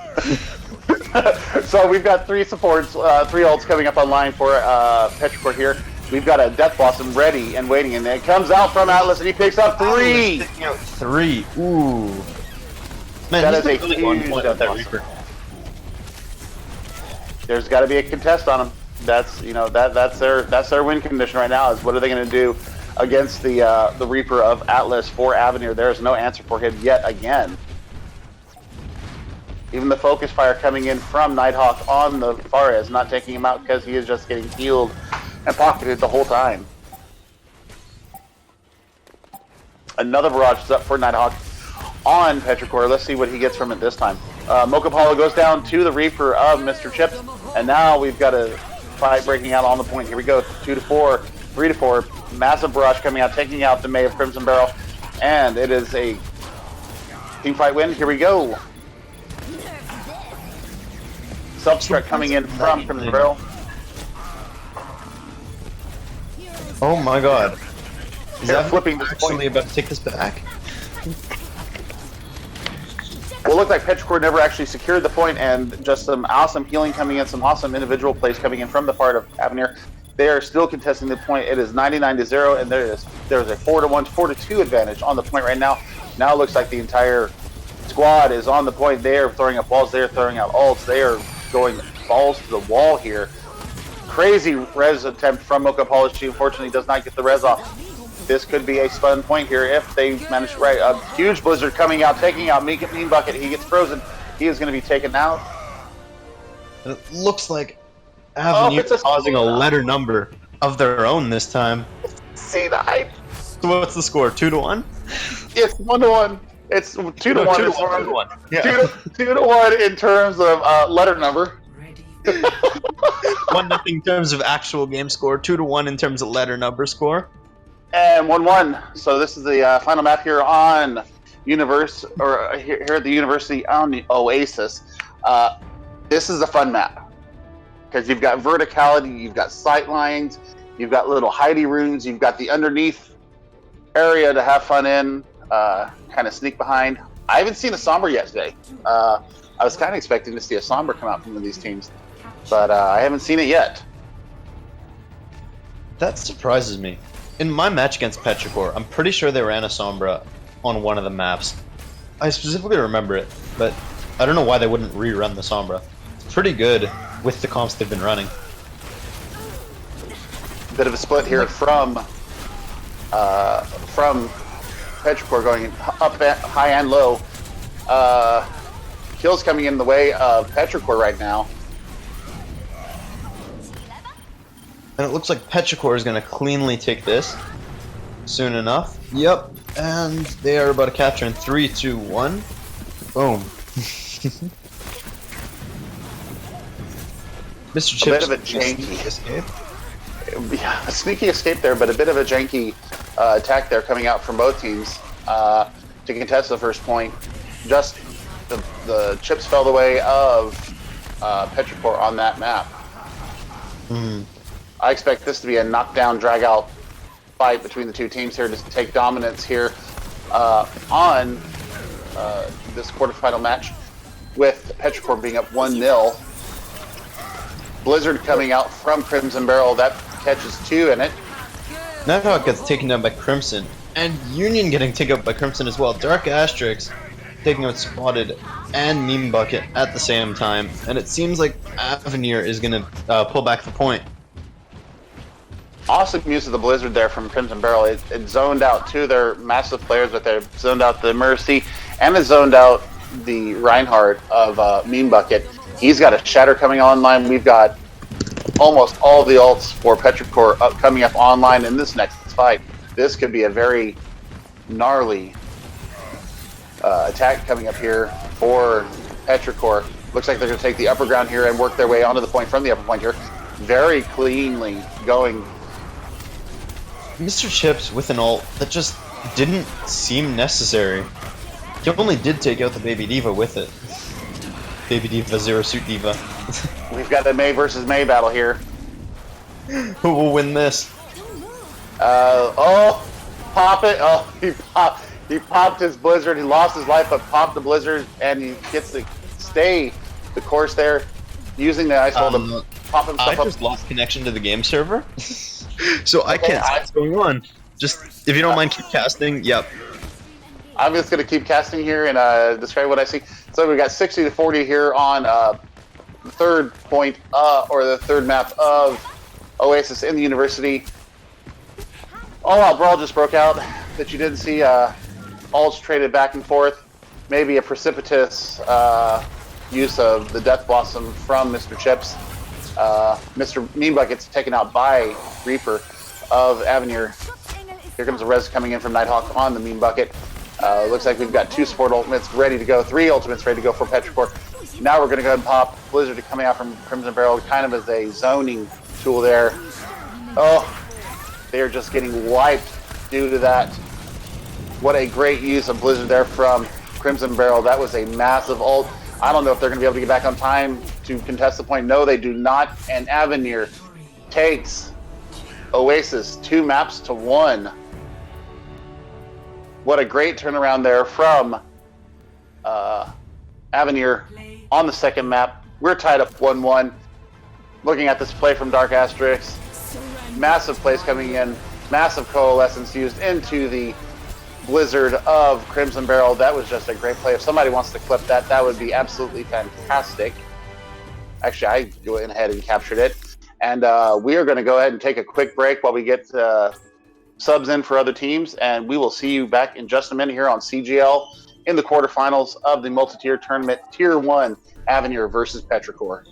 So we've got 3 supports, 3 ults coming up online for Petrichor here. We've got a Death Blossom ready and waiting, and it comes out from Atlas, and he picks up 3! 3, ooh. Man, that he's is a really huge on point with Death that Blossom. Reaper. There's got to be a contest on him. That's that's their win condition right now. Is what are they going to do against the Reaper of Atlas for Avenir? There is no answer for him yet again. Even the focus fire coming in from Nighthawk on the Farah is not taking him out because he is just getting healed and pocketed the whole time. Another barrage is up for Nighthawk on Petrichor. Let's see what he gets from it this time. Mocha Polo goes down to the Reaper of Mr. Chips, and now we've got a fight breaking out on the point. Here we go, 2 to 4, 3 to 4. Massive barrage coming out, taking out the May of Crimson Barrel, and it is a team fight win. Here we go. Self-destruct coming in from Crimson Barrel. Oh my god. Is They're that flipping this actually point. about to take this back? Well, it looked like Petrichor never actually secured the point, and just some awesome healing coming in, some awesome individual plays coming in from the part of Avenir. They are still contesting the point. It is 99 to 0, and there's a 4 to 1, 4 to 2 advantage on the point right now. Now it looks like the entire squad is on the point. They are throwing up balls. They are throwing out ults. They are going balls to the wall here. Crazy res attempt from Mocha Polish. She unfortunately does not get the res off. This could be a spun point here if they manage to right. A huge blizzard coming out, taking out Mean Bucket. He gets frozen. He is going to be taken out. And it looks like Avenir it's a- causing a letter number of their own this time. See the hype? So what's the score? 2 to 1? It's 1 to 1. It's 2 to 1. 2 to It's 1. 2 to 1. Yeah. 2 to 1 in terms of letter number. 1-0 in terms of actual game score. 2 to 1 in terms of letter number score. And 1-1. So this is the final map here on here at the University on the Oasis. This is a fun map because you've got verticality, you've got sight lines, you've got little hidey runes, you've got the underneath area to have fun in, kind of sneak behind. I haven't seen a Sombra yet today. I was kind of expecting to see a Sombra come out from one of these teams, but I haven't seen it yet. That surprises me. In my match against Petrichor, I'm pretty sure they ran a Sombra on one of the maps. I specifically remember it, but I don't know why they wouldn't rerun the Sombra. It's pretty good with the comps they've been running. Bit of a split here from Petrichor going up, high and low. Kills coming in the way of Petrichor right now. And it looks like Petrichor is going to cleanly take this soon enough. Yep, and they are about to capture in 3, 2, 1. Boom. Mr. Chips, A bit of a janky escape. Yeah, a sneaky escape there, but a bit of a janky attack there coming out from both teams to contest the first point. Just the chips fell the way of Petrichor on that map. I expect this to be a knockdown, drag-out fight between the two teams here to take dominance here on this quarterfinal match, with Petrichor being up 1-0. Blizzard coming out from Crimson Barrel, that catches 2 in it. Nighthawk gets taken down by Crimson, and Union getting taken out by Crimson as well. Dark Asterix taking out Spotted and Meme Bucket at the same time, and it seems like Avenir is going to pull back the point. Awesome use of the Blizzard there from Crimson Barrel. It zoned out 2 of their massive players, but they zoned out the Mercy, and it zoned out the Reinhardt of Meme Bucket. He's got a Shatter coming online. We've got almost all the ults for Petrichor coming up online in this next fight. This could be a very gnarly attack coming up here for Petrichor. Looks like they're going to take the upper ground here and work their way onto the point from the upper point here. Very cleanly going. Mr. Chips with an ult that just didn't seem necessary. He only did take out the Baby Diva with it. Baby Diva, Zero Suit Diva. We've got the May versus May battle here. Who will win this? Oh, pop it. Oh, he popped his Blizzard. He lost his life, but popped the Blizzard, and he gets to stay the course there, using the ice wall to pop himself I up. just lost connection to the game server, so I can't see what's going on. Just, if you don't mind, keep casting. Yep. I'm just going to keep casting here and describe what I see. So we got 60 to 40 here on the third point, or the third map of Oasis in the University. All-out brawl just broke out that you didn't see. Ults traded back and forth. Maybe a precipitous use of the Death Blossom from Mr. Chips. Mr. Meme Bucket's taken out by Reaper of Avenir. Here comes the res coming in from Nighthawk on the Meme Bucket. Looks like we've got 2 support ultimates ready to go, 3 ultimates ready to go for Petrichor. Now we're going to go ahead and pop Blizzard coming out from Crimson Barrel, kind of as a zoning tool there. Oh, they are just getting wiped due to that. What a great use of Blizzard there from Crimson Barrel. That was a massive ult. I don't know if they're going to be able to get back on time to contest the point. No, they do not. And Avenir takes Oasis 2 maps to 1. What a great turnaround there from Avenir on the second map. We're tied up 1-1. Looking at this play from Dark Asterix, massive plays coming in, massive coalescence used into the Blizzard of Crimson Barrel. That was just a great play. If somebody wants to clip that, that would be absolutely fantastic. Actually, I went ahead and captured it. And we are going to go ahead and take a quick break while we get subs in for other teams. And we will see you back in just a minute here on CGL in the quarterfinals of the multi-tier tournament, Tier 1, Avenir versus Petrichor.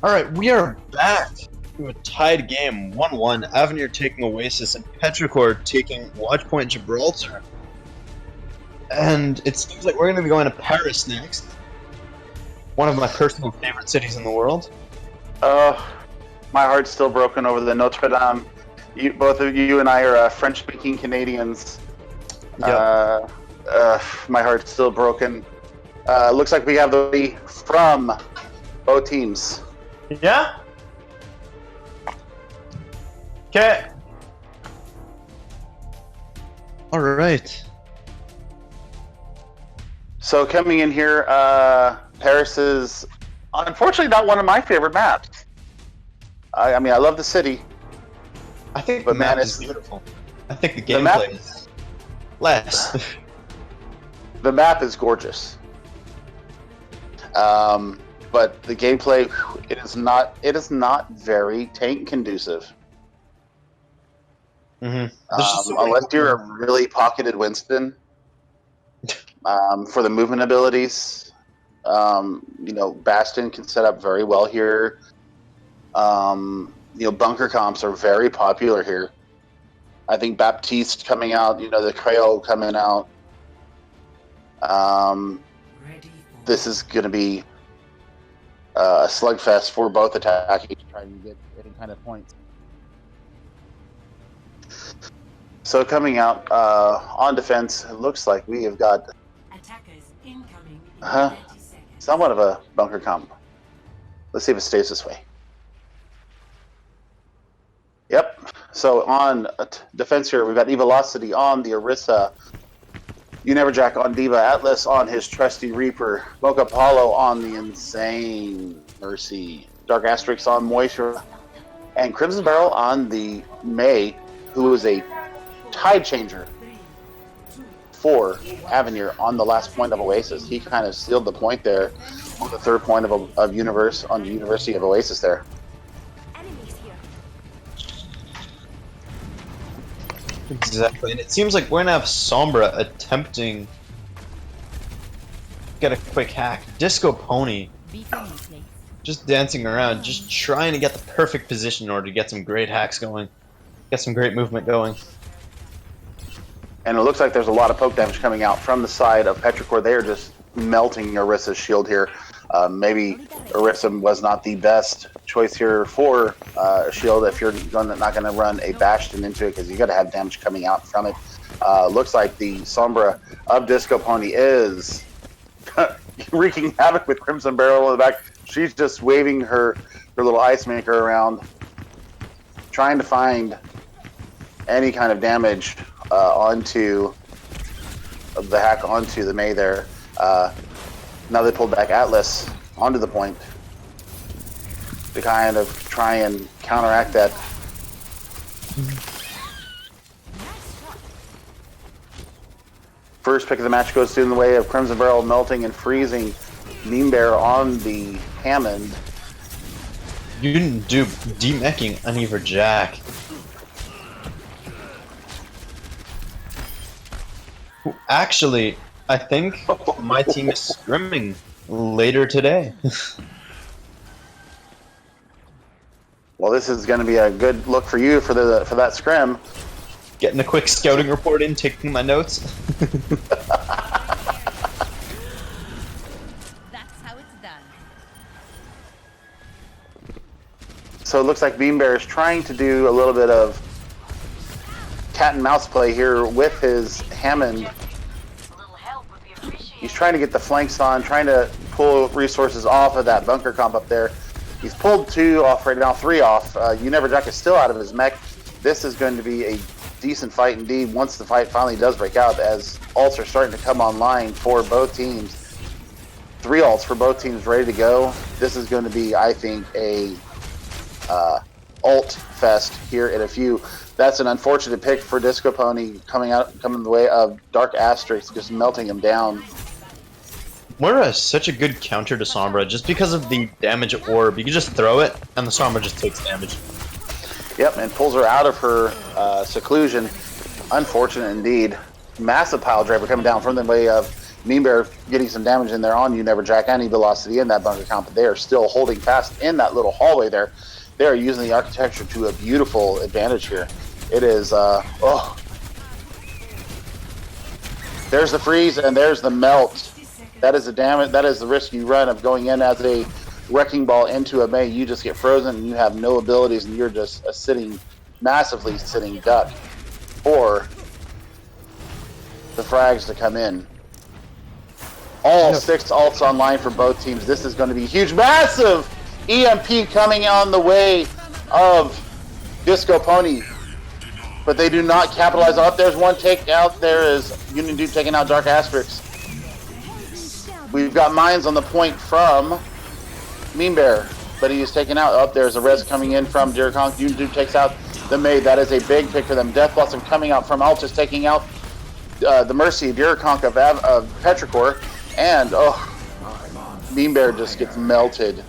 Alright, we are back to a tied game, 1-1. Avenir taking Oasis and Petrichor taking Watchpoint Gibraltar. And it seems like we're going to be going to Paris next. One of my personal favorite cities in the world. My heart's still broken over the Notre Dame. Both of you and I are French-speaking Canadians. Yep. My heart's still broken. Looks like we have the lead from both teams. Yeah? Okay. Alright. So coming in here, Paris is unfortunately not one of my favorite maps. I mean, I love the city. I think But the map man, is beautiful. I think the the map- gameplay is less. The map is gorgeous. But the gameplay, it is not very tank conducive. Unless you're a really pocketed Winston, for the movement abilities, Bastion can set up very well here. Bunker comps are very popular here. I think Baptiste coming out, the Creole coming out. This is going to be a slugfest for both attacking to try and get any kind of points. So coming out on defense, it looks like we have got Attackers incoming in 30 seconds. somewhat of a bunker comp. Let's see if it stays this way. Yep. So on defense here, we've got Evelocity on the Orisa, Univerjack on Diva, Atlas on his trusty Reaper, Mocha Apollo on the Insane Mercy, Dark Asterix on Moisture, and Crimson Barrel on the May, who is a tide changer for Avenir on the last point of Oasis. He kind of sealed the point there on the third point of Universe on the University of Oasis there. Exactly, and it seems like we're gonna have Sombra attempting to get a quick hack. Disco Pony just dancing around, just trying to get the perfect position in order to get some great hacks going, get some great movement going. And it looks like there's a lot of poke damage coming out from the side of Petrichor. They are just melting Orisa's shield here. Maybe Orisa was not the best choice here for a shield if you're not going to run a Bastion into it, because you got to have damage coming out from it. Looks like the Sombra of Disco Pony is wreaking havoc with Crimson Barrel in the back. She's just waving her little ice maker around, trying to find any kind of damage onto the hack onto the May there. Now they pulled back Atlas onto the point to kind of try and counteract that. First pick of the match goes in the way of Crimson Barrel melting and freezing Mean Bear on the Hammond. You didn't do demecking Univerjack. Who actually, I think my team is scrimming later today. Well, this is going to be a good look for you for that scrim. Getting a quick scouting report in, taking my notes. That's how it's done. So it looks like Beam Bear is trying to do a little bit of cat and mouse play here with his Hammond. He's trying to get the flanks on, trying to pull resources off of that bunker comp up there. He's pulled 2 off right now, 3 off. Univerjack is still out of his mech. This is going to be a decent fight indeed once the fight finally does break out, as ults are starting to come online for both teams. 3 ults for both teams ready to go. This is going to be, I think, a ult fest here in a few. That's an unfortunate pick for Disco Pony coming the way of Dark Asterix, just melting him down. Moira is such a good counter to Sombra just because of the damage orb. You can just throw it, and the Sombra just takes damage. Yep, and pulls her out of her seclusion. Unfortunate indeed. Massive pile driver coming down from the way of Mean Bear getting some damage in there on you, Never Jack, and Velocity in that bunker count, but they are still holding fast in that little hallway there. They are using the architecture to a beautiful advantage here. It is, oh. There's the freeze and there's the melt. That is the damage. That is the risk you run of going in as a wrecking ball into a Mei. You just get frozen and you have no abilities and you're just a massively sitting duck for the frags to come in. All 6 ults online for both teams. This is going to be huge. Massive EMP coming on the way of Disco Pony. But they do not capitalize on it. There's one takeout. There is Union Dude taking out Dark Asterix. We've got mines on the point from Mean Bear, but he is taken out. Up there's a res coming in from Dirkong. Union Dude takes out the Maid. That is a big pick for them. Death Blossom coming out from Altus, taking out the Mercy Dirkong of Petrichor. And, Mean Bear just gets melted.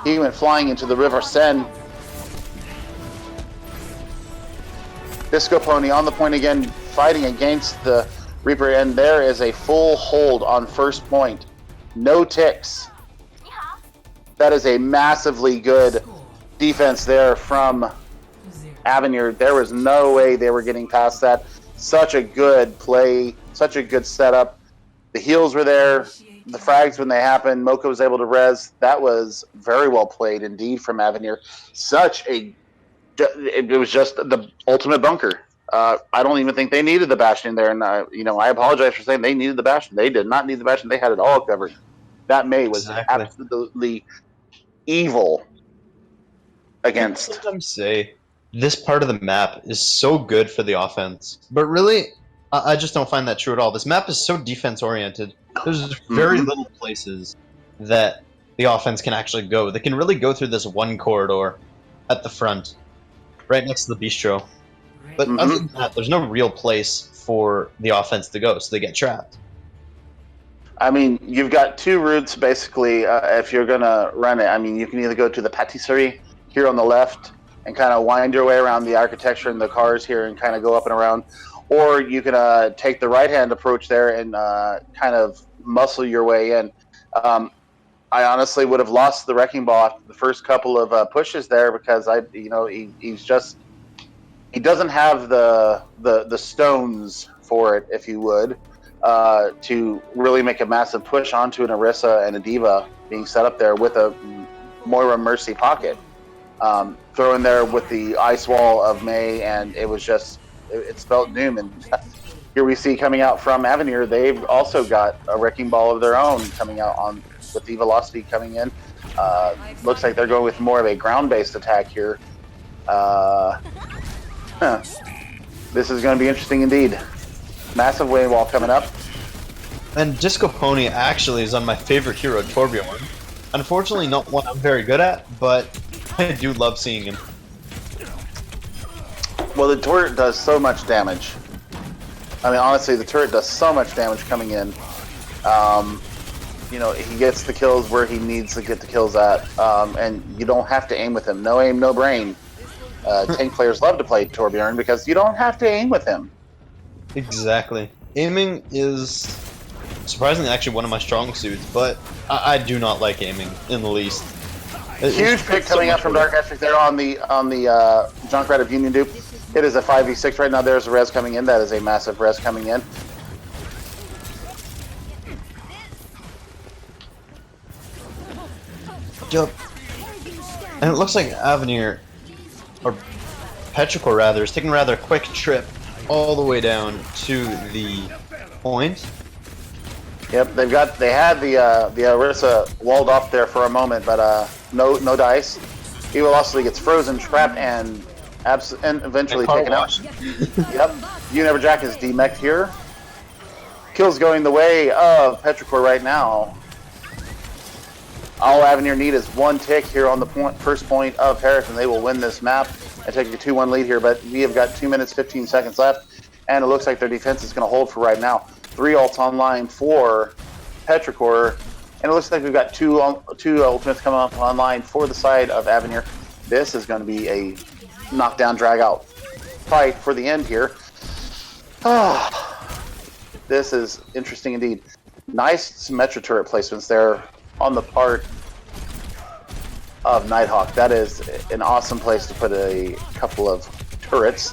He went flying into the River Seine. Disco Pony on the point again, fighting against the Reaper, and there is a full hold on first point. No ticks. That is a massively good defense there from Avenir. There was no way they were getting past that. Such a good play, such a good setup. The heals were there, the frags when they happened, Moko was able to res. That was very well played indeed from Avenir. It was just the ultimate bunker. I don't even think they needed the Bastion there, and I apologize for saying they needed the Bastion. They did not need the Bastion. They had it all covered. That Mei was absolutely evil against. I sometimes say this part of the map is so good for the offense, but really, I just don't find that true at all. This map is so defense oriented. There's very little places that the offense can actually go. They can really go through this one corridor at the front, right next to the bistro. But other than that, there's no real place for the offense to go, so they get trapped. I mean, you've got 2 routes basically if you're going to run it. I mean, you can either go to the Patisserie here on the left and kind of wind your way around the architecture and the cars here and kind of go up and around, or you can take the right-hand approach there and kind of muscle your way in. I honestly would have lost the wrecking ball after the first couple of pushes there because he doesn't have the stones for it, if you would, to really make a massive push onto an Orisa and a Diva being set up there with a Moira Mercy pocket. Throw in there with the ice wall of Mei, and it was just, it spelled doom. And here we see coming out from Avenir, they've also got a wrecking ball of their own coming out with the Velocity coming in. Looks like they're going with more of a ground-based attack here. This is going to be interesting indeed. Massive wave wall coming up. And Disco Pony actually is on my favorite hero, Torbjorn. Unfortunately, not one I'm very good at, but I do love seeing him. Well, the turret does so much damage. I mean, honestly, the turret does so much damage coming in. He gets the kills where he needs to get the kills at, and you don't have to aim with him. No aim, no brain. Tank players love to play Torbjorn because you don't have to aim with him. Exactly. Aiming is surprisingly actually one of my strong suits, but I do not like aiming in the least. Huge pick coming up from Dark Asterix there on the Junkrat of Union Dupe. It is a 5v6 right now. There's a res coming in. That is a massive res coming in. Yep. And it looks like Avenir, or Petrichor rather, is taking a rather quick trip all the way down to the point. Yep, they had the Orisa walled off there for a moment, but no dice. He will also gets frozen, trapped, and eventually taken out. Yep, Never Jack is demeched here. Kills going the way of Petrichor right now. All Avenir need is 1 tick here on the first point of Paris, and they will win this map and take a 2-1 lead here. But we have got 2 minutes, 15 seconds left, and it looks like their defense is going to hold for right now. 3 ults online for Petrichor, and it looks like we've got two ultimates coming up online for the side of Avenir. This is going to be a knockdown, drag-out fight for the end here. This is interesting indeed. Nice Symmetra turret placements there on the part of Nighthawk. That is an awesome place to put a couple of turrets.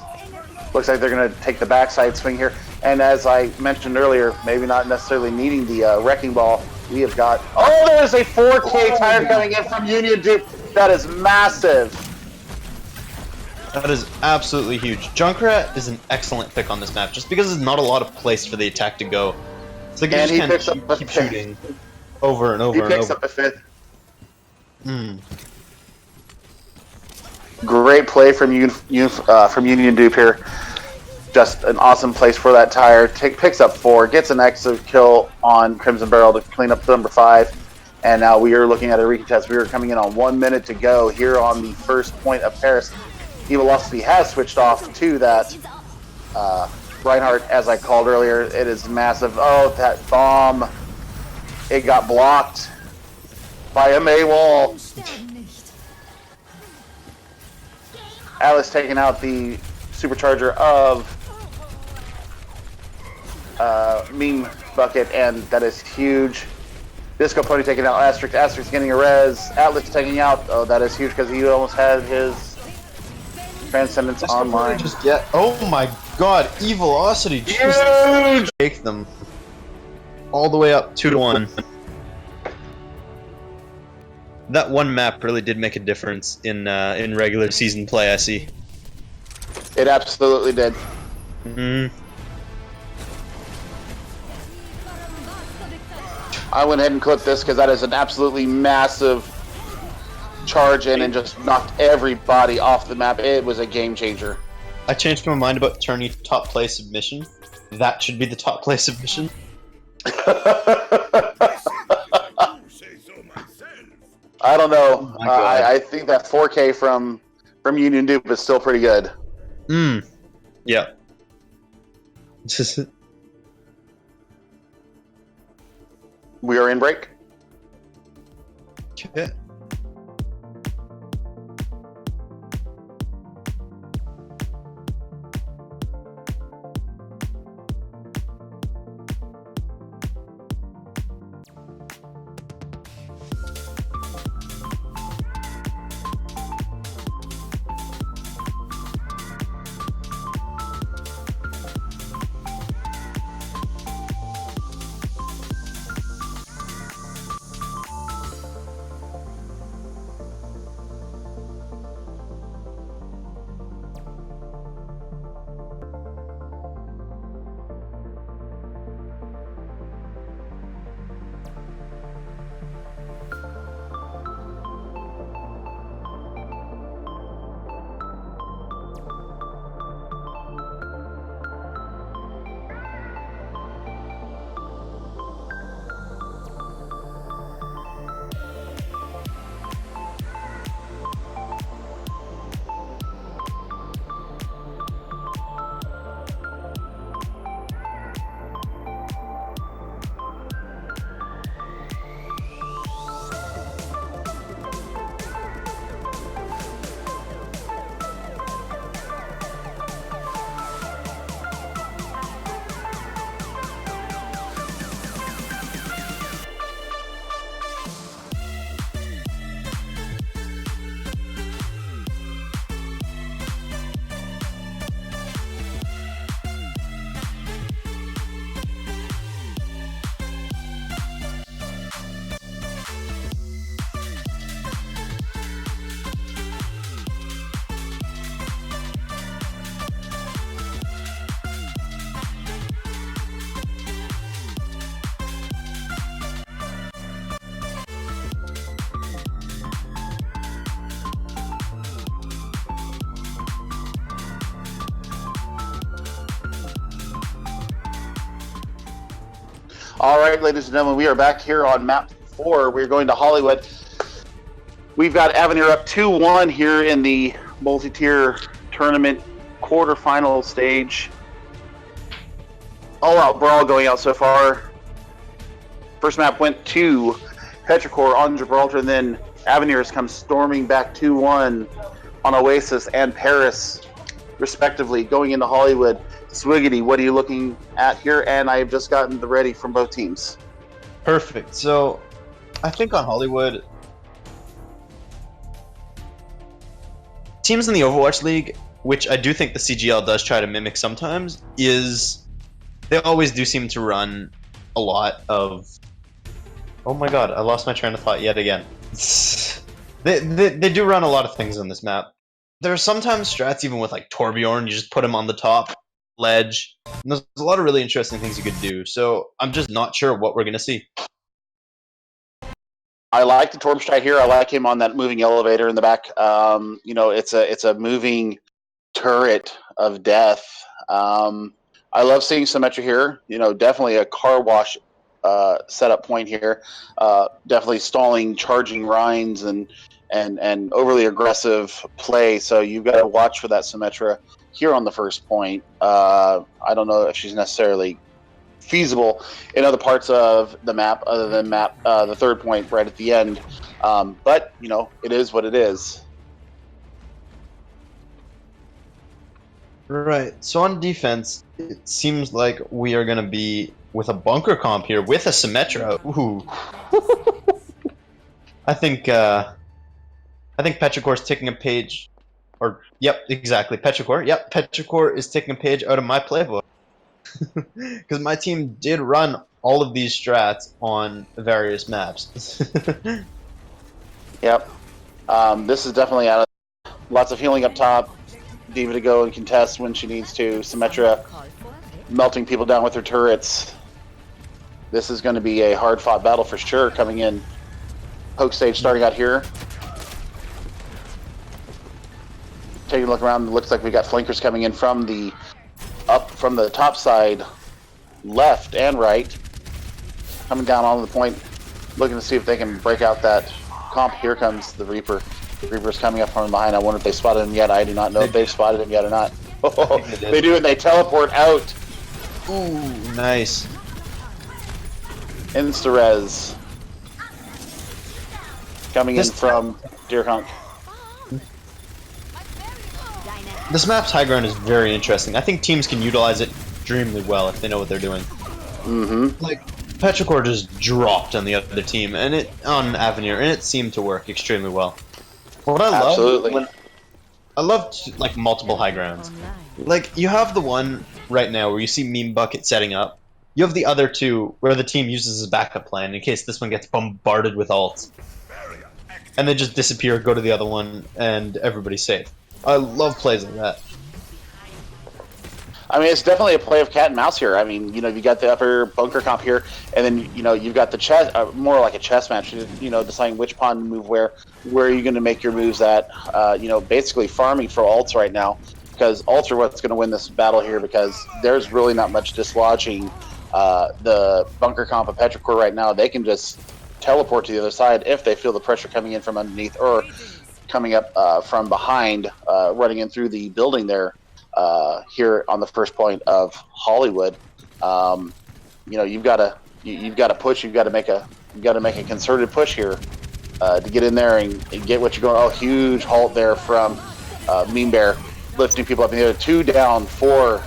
Looks like they're going to take the backside swing here. And as I mentioned earlier, maybe not necessarily needing the Wrecking Ball, we have got... Oh, there's a 4K tire coming in from Union Duke. That is massive. That is absolutely huge. Junkrat is an excellent pick on this map, just because there's not a lot of place for the attack to go. So you And he just picks can't up keep a shooting over and over He and picks over. up a 5th. Hmm. Great play from Union Dupe here. Just an awesome place for that tire. Picks up 4, gets an extra kill on Crimson Barrel to clean up number 5. And now we are looking at a recontest. We are coming in on 1 minute to go here on the first point of Paris. Velocity has switched off to that Reinhardt, as I called earlier. It is massive. Oh, that bomb. It got blocked by a Maywall. Alice taking out the supercharger of Meme Bucket, and that is huge. Disco Pony taking out Asterix. Asterix getting a res. Atlas taking out. Oh, that is huge because he almost had his Transcendence online. Just get. Oh my God! Evilocity just Huge! take them all the way up 2-1. That one map really did make a difference in regular season play. I see. It absolutely did. Hmm. I went ahead and clipped this because that is an absolutely massive charge in and just knocked everybody off the map. It was a game changer. I changed my mind about tourney top play submission. That should be the top play submission. I don't know. my God. I think that 4K from Union Dupe is still pretty good. Hmm. Yeah. We are in break. Okay. All right, ladies and gentlemen, we are back here on map 4. We're going to Hollywood. We've got Avenir up 2-1 here in the multi-tier tournament quarterfinal stage. All-out brawl going out so far. First map went to Petrichor on Gibraltar, and then Avenir has come storming back 2-1 on Oasis and Paris, respectively, going into Hollywood. Swiggity, what are you looking at here? And I've just gotten the ready from both teams. Perfect. So, I think on Hollywood, teams in the Overwatch League, which I do think the CGL does try to mimic sometimes, is they always do seem to run a lot of. Oh my god, I lost my train of thought yet again. They do run a lot of things on this map. There are sometimes strats even with like Torbjorn, you just put him on the top ledge. And there's a lot of really interesting things you could do. So I'm just not sure what we're gonna see. I like the Torb strat here. I like him on that moving elevator in the back. You know, it's a moving turret of death. I love seeing Symmetra here. You know, definitely a car wash setup point here. Definitely stalling, charging Rhines and overly aggressive play. So you've got to watch for that Symmetra here on the first point. I don't know if she's necessarily feasible in other parts of the map other than the third point right at the end. But, you know, it is what it is. Right. So on defense, it seems like we are gonna be with a bunker comp here with a Symmetra. Ooh. I think Petrichor's taking a page, or yep, exactly, Petrichor. Yep, Petrichor is taking a page out of my playbook because my team did run all of these strats on various maps. Yep. This is definitely out of lots of healing up top. Diva to go and contest when she needs to. Symmetra melting people down with her turrets. This is going to be a hard-fought battle for sure coming in. Poke stage starting out here. Taking a look around, it looks like we got flankers coming in from the top side, left and right. Coming down on the point, looking to see if they can break out that comp. Here comes the Reaper. The Reaper's coming up from behind. I wonder if they spotted him yet. I do not know if they've spotted him yet or not. Oh, they do, and they teleport out. Ooh, nice. Insta-res. Coming in from Deer Hunk. This map's high ground is very interesting. I think teams can utilize it extremely well if they know what they're doing. Mm-hmm. Like, Petrichor just dropped on the other team, and on Avenir, and it seemed to work extremely well. What I love, Absolutely. I love like multiple high grounds. Like you have the one right now where you see Meme Bucket setting up. You have the other two where the team uses as a backup plan in case this one gets bombarded with ults, and they just disappear, go to the other one, and everybody's safe. I love plays like that. I mean, it's definitely a play of cat and mouse here. I mean, you know, you got the upper bunker comp here, and then, you know, you've got the chess, more like a chess match, you know, deciding which pawn to move where are you going to make your moves at, you know, basically farming for ults right now, because ults are what's going to win this battle here, because there's really not much dislodging the bunker comp of Petrichor right now. They can just teleport to the other side if they feel the pressure coming in from underneath or coming up from behind, running in through the building there. Here on the first point of Hollywood, you know, you've got to push. You've got to make a concerted push here to get in there and get what you're going. Oh, huge halt there from Mean Bear, lifting people up in the air. 2 down for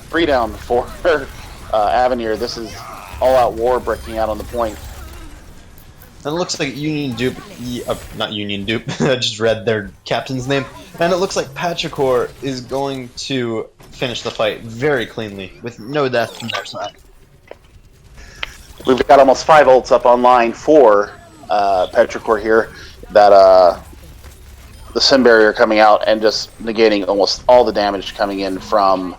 3 down for Avenir. This is all-out war breaking out on the point. And it looks like Union Dupe, not Union Dupe, I just read their captain's name. And it looks like Petrichor is going to finish the fight very cleanly, with no death from their side. We've got almost 5 ults up online for Petrichor here. That the Sim Barrier coming out and just negating almost all the damage coming in from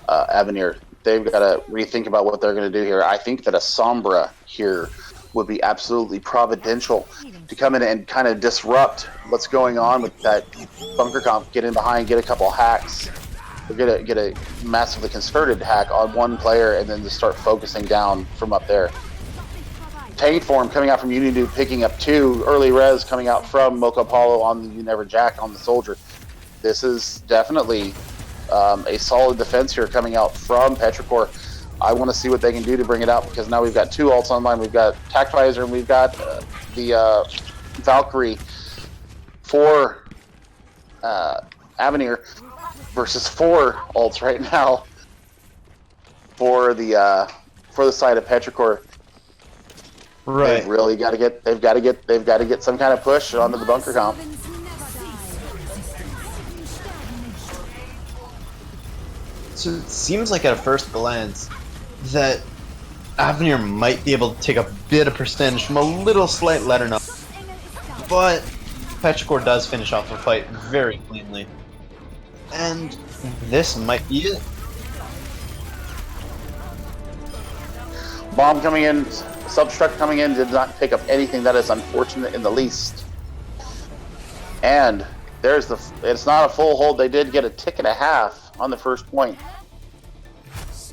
Avenir. They've got to rethink about what they're going to do here. I think that a Sombra here would be absolutely providential to come in and kind of disrupt what's going on with that bunker comp. Get in behind, get a couple hacks, or get a massively concerted hack on one player, and then just start focusing down from up there. Tank form coming out from Union Dude, picking up 2 early res coming out from Mocha Apollo on the You Never Jack on the Soldier. This is definitely a solid defense here coming out from Petrichor. I want to see what they can do to bring it out, because now we've got 2 ults online. We've got Tactvisor and we've got the Valkyrie for Avenir. versus 4 ults right now for the side of Petrichor. Right. They've really got to get. They've got to get some kind of push onto the bunker comp. So it seems like at a first glance that Avenir might be able to take a bit of percentage from a little slight letter up, but Petrichor does finish off the fight very cleanly, and this might be it. Bomb coming in, Substruct coming in did not pick up anything. That is unfortunate in the least. And there's the. It's not a full hold. They did get a tick and a half on the first point.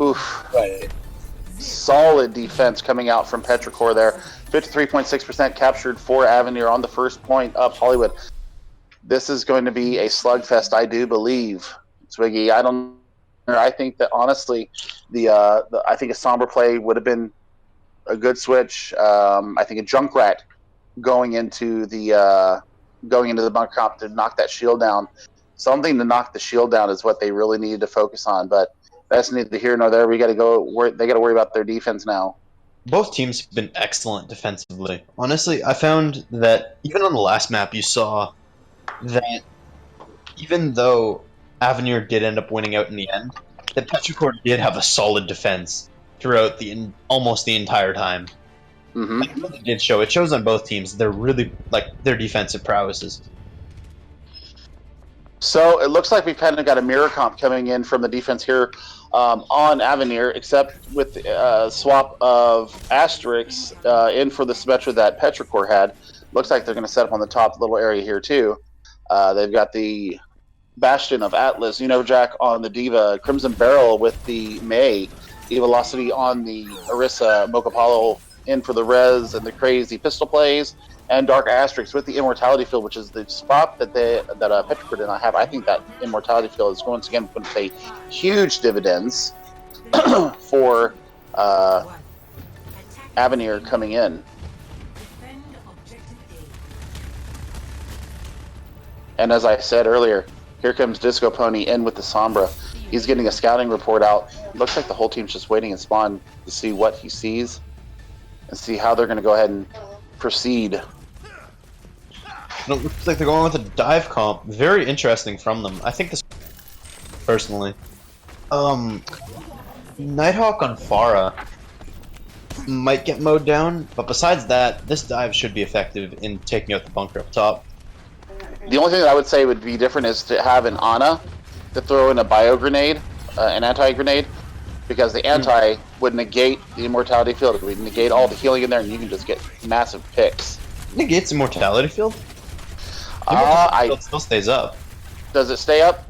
Oof. Right. Solid defense coming out from Petrichor there. 53.6% captured for Avenir on the first point up Hollywood. This is going to be a slugfest, I do believe. Swiggy, I think that honestly, I think a Sombra play would have been a good switch. I think a Junkrat going into the bunker comp to knock that shield down. Something to knock the shield down is what they really needed to focus on. But that's neither here nor there. They got to worry about their defense now. Both teams have been excellent defensively. Honestly, I found that even on the last map you saw that even though Avenir did end up winning out in the end, that Petrichor did have a solid defense throughout almost the entire time. Mm-hmm. It really did show. It shows on both teams. They're really their defensive prowesses. So it looks like we've kind of got a mirror comp coming in from the defense here on Avenir, except with the swap of Asterix in for the Symmetra that Petrichor had. Looks like they're going to set up on the top little area here too. They've got the Bastion of Atlas, Jack on the Diva, Crimson Barrel with the May, E-Velocity on the Orisa, Mocha Apollo in for the Res and the crazy pistol plays, and Dark Asterix with the Immortality Field, which is the spot that Petrichor did not have. I think that Immortality Field is once again going to pay huge dividends for Avenir coming in. And as I said earlier, here comes Disco Pony in with the Sombra. He's getting a scouting report out. Looks like the whole team's just waiting in spawn to see what he sees and see how they're going to go ahead and proceed. It looks like they're going with a dive comp. Very interesting from them. I think this personally. Nighthawk on Pharah might get mowed down, but besides that, this dive should be effective in taking out the bunker up top. The only thing that I would say would be different is to have an Ana to throw in a bio grenade, an anti-grenade, because the anti would negate the Immortality Field. It would negate all the healing in there, and you can just get massive picks. Negates Immortality Field? Immortality Field still stays up. Does it stay up?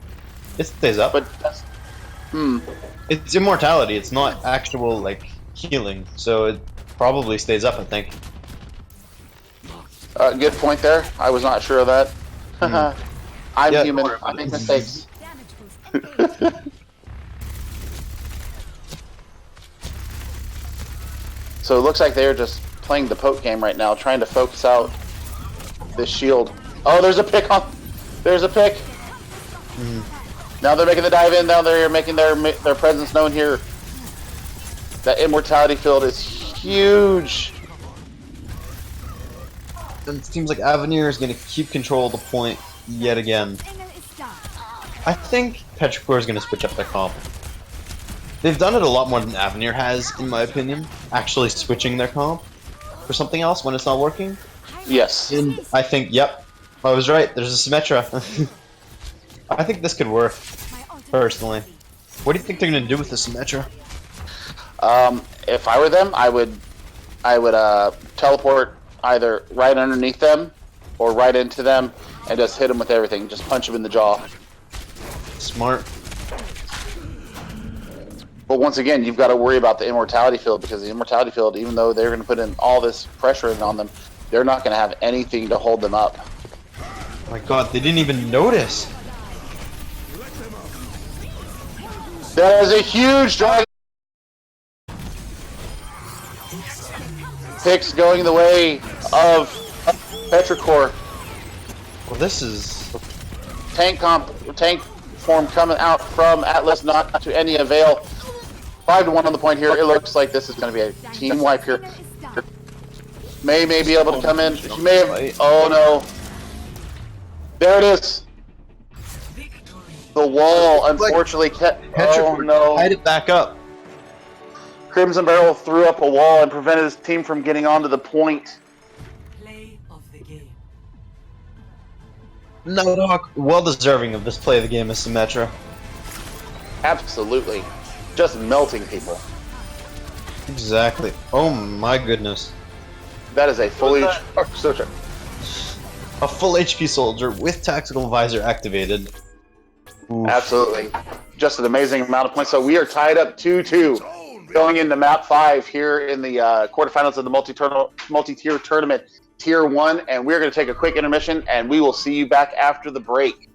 It stays up. But It's Immortality, it's not actual, healing, so it probably stays up, I think. Good point there. I was not sure of that. I'm human. I make mistakes. So it looks like they're just playing the poke game right now, trying to focus out this shield. Oh, there's a pick on. There's a pick. Now they're making the dive in. Now they're making their presence known here. That Immortality Field is huge. And it seems like Avenir is going to keep control of the point yet again. I think Petrichor is going to switch up their comp. They've done it a lot more than Avenir has, in my opinion, actually switching their comp for something else when it's not working. Yes. And I think, yep, I was right, there's a Symmetra. I think this could work, personally. What do you think they're going to do with the Symmetra? If I were them, I would teleport either right underneath them or right into them and just hit them with everything. Just punch them in the jaw. Smart. But once again, you've got to worry about the Immortality Field, because the Immortality Field, even though they're going to put in all this pressure in on them, they're not going to have anything to hold them up. Oh my god, they didn't even notice. That is a huge dragon. Picks going the way of Petrichor. Well, this is... Tank form coming out from Atlas, not to any avail. 5-1 on the point here. It looks like this is going to be a team wipe here. May be able to come in. He may have. Oh no. There it is. The wall, unfortunately, kept. Oh no. Tied it back up. Crimson Barrel threw up a wall and prevented his team from getting onto the point. Play of the game. No, Doc. Well deserving of this play of the game as Symmetra. Absolutely. Just melting people. Exactly. Oh my goodness. That is a fully. Soldier. A full HP soldier with tactical visor activated. Oof. Absolutely. Just an amazing amount of points. So we are tied up 2-2 going into map 5 here in the quarterfinals of the multi-tier tournament, tier 1. And we're going to take a quick intermission and we will see you back after the break.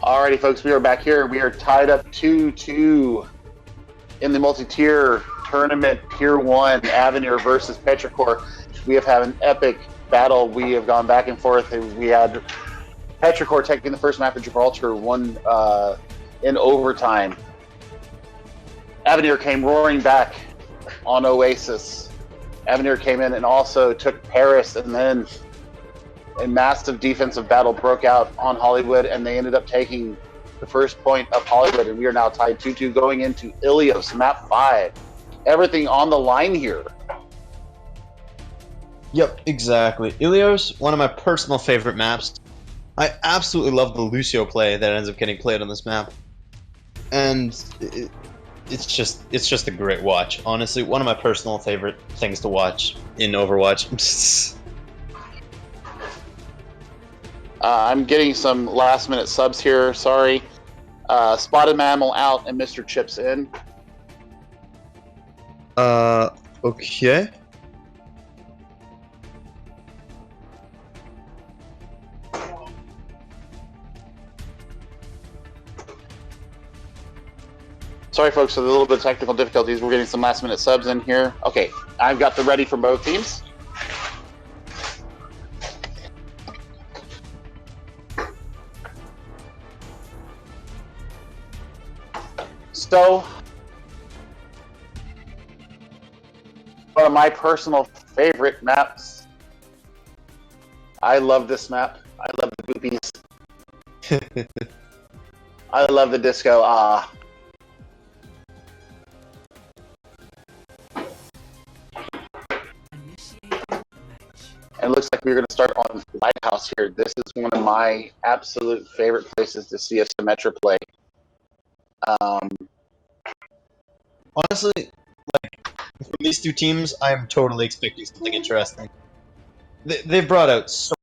Alrighty, folks, we are back here. We are tied up 2-2 in the multi-tier tournament, Tier 1, Avenir versus Petrichor. We have had an epic battle. We have gone back and forth. We had Petrichor taking the first map of Gibraltar, won in overtime. Avenir came roaring back on Oasis. Avenir came in and also took Paris, and then a massive defensive battle broke out on Hollywood, and they ended up taking the first point of Hollywood, and we are now tied 2-2 going into Ilios, map 5. Everything on the line here. Yep, exactly. Ilios, one of my personal favorite maps. I absolutely love the Lucio play that ends up getting played on this map. And it's just a great watch. Honestly, one of my personal favorite things to watch in Overwatch. I'm getting some last minute subs here, sorry. Spotted Mammal out and Mr. Chips in. Okay. Sorry folks for the little bit of technical difficulties. We're getting some last minute subs in here. Okay, I've got the ready for both teams. So, one of my personal favorite maps. I love this map. I love the boobies. I love the disco. Ah. Initiate match. It looks like we're going to start on Lighthouse here. This is one of my absolute favorite places to see a Symmetra play. Honestly, like from these two teams, I'm totally expecting something interesting. They've brought out so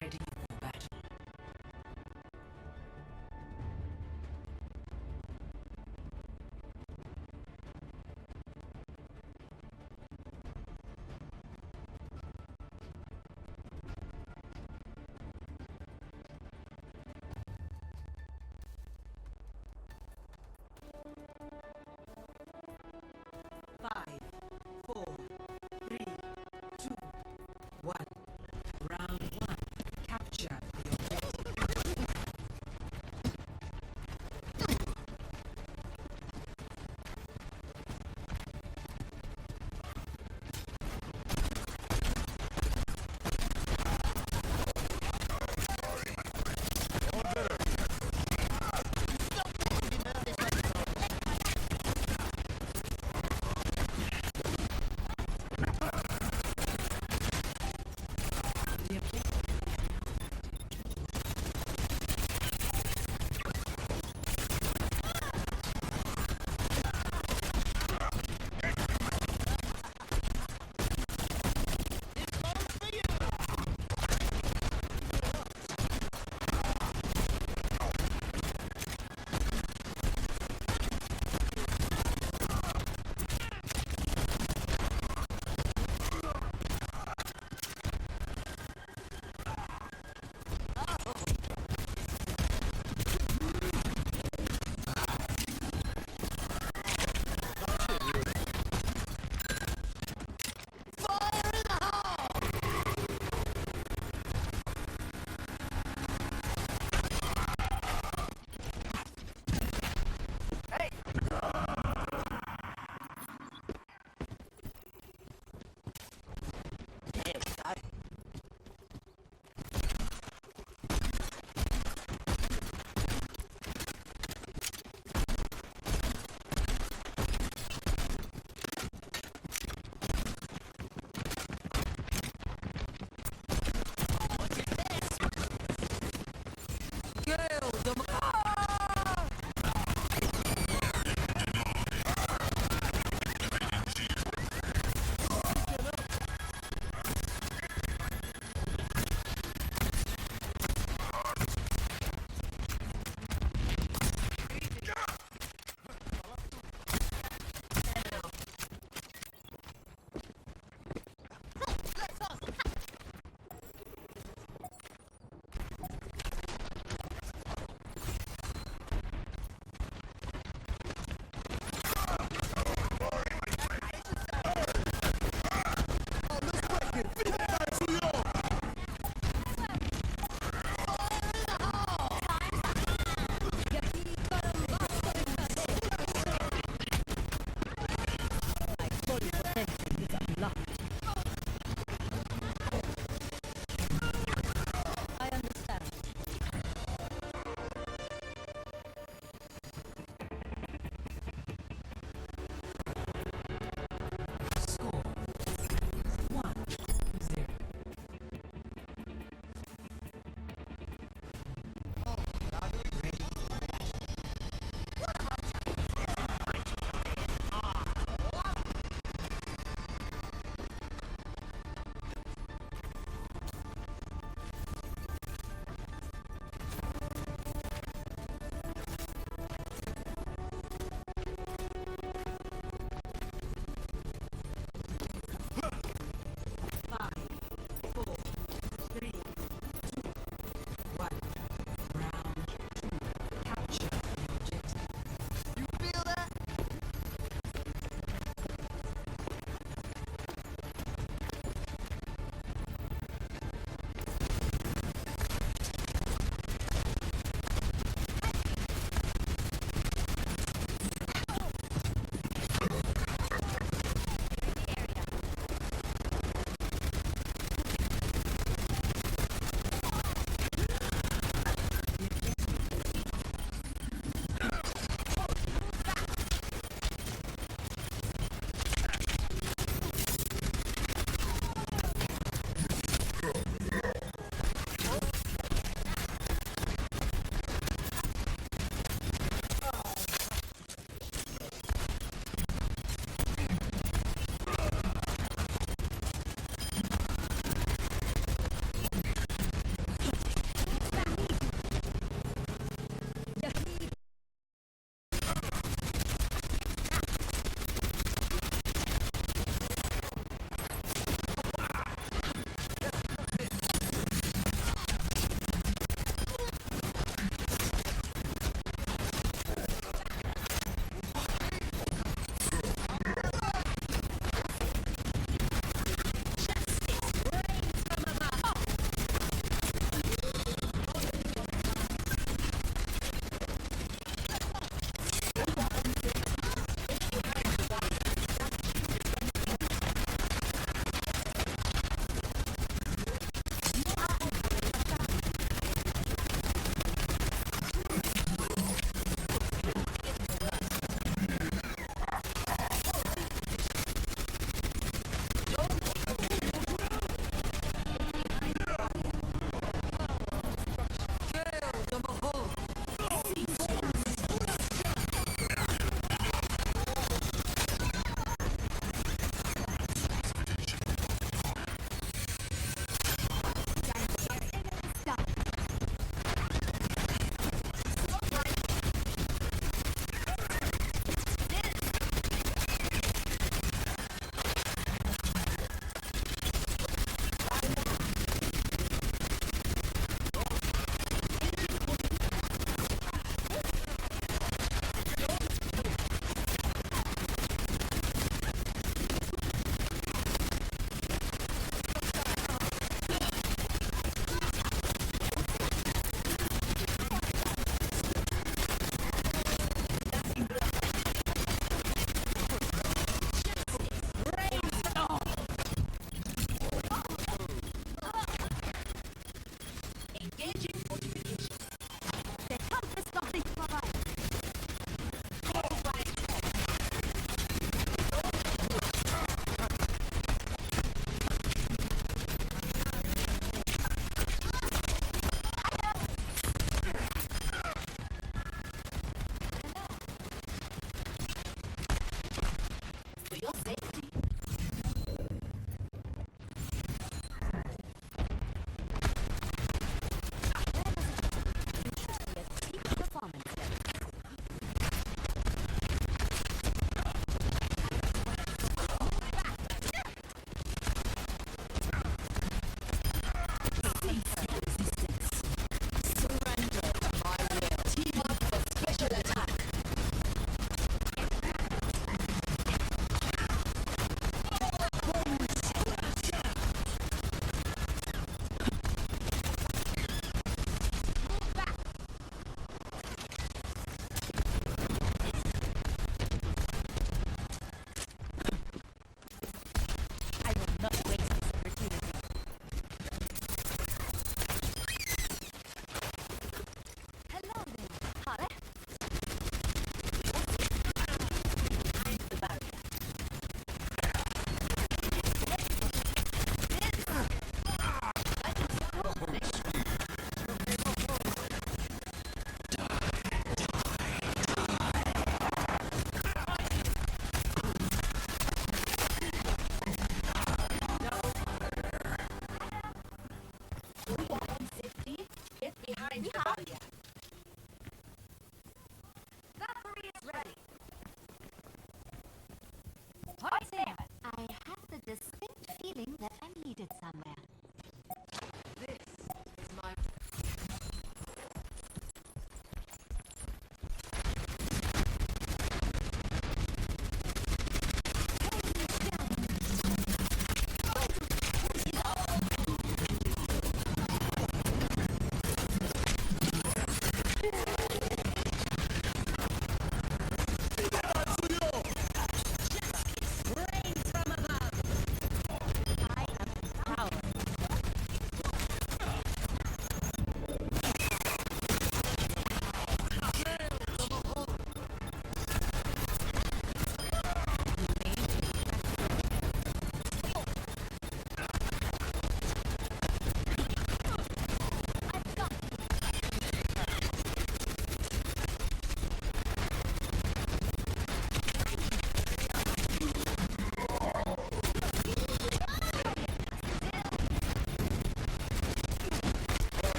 Ready for battle.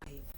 Five,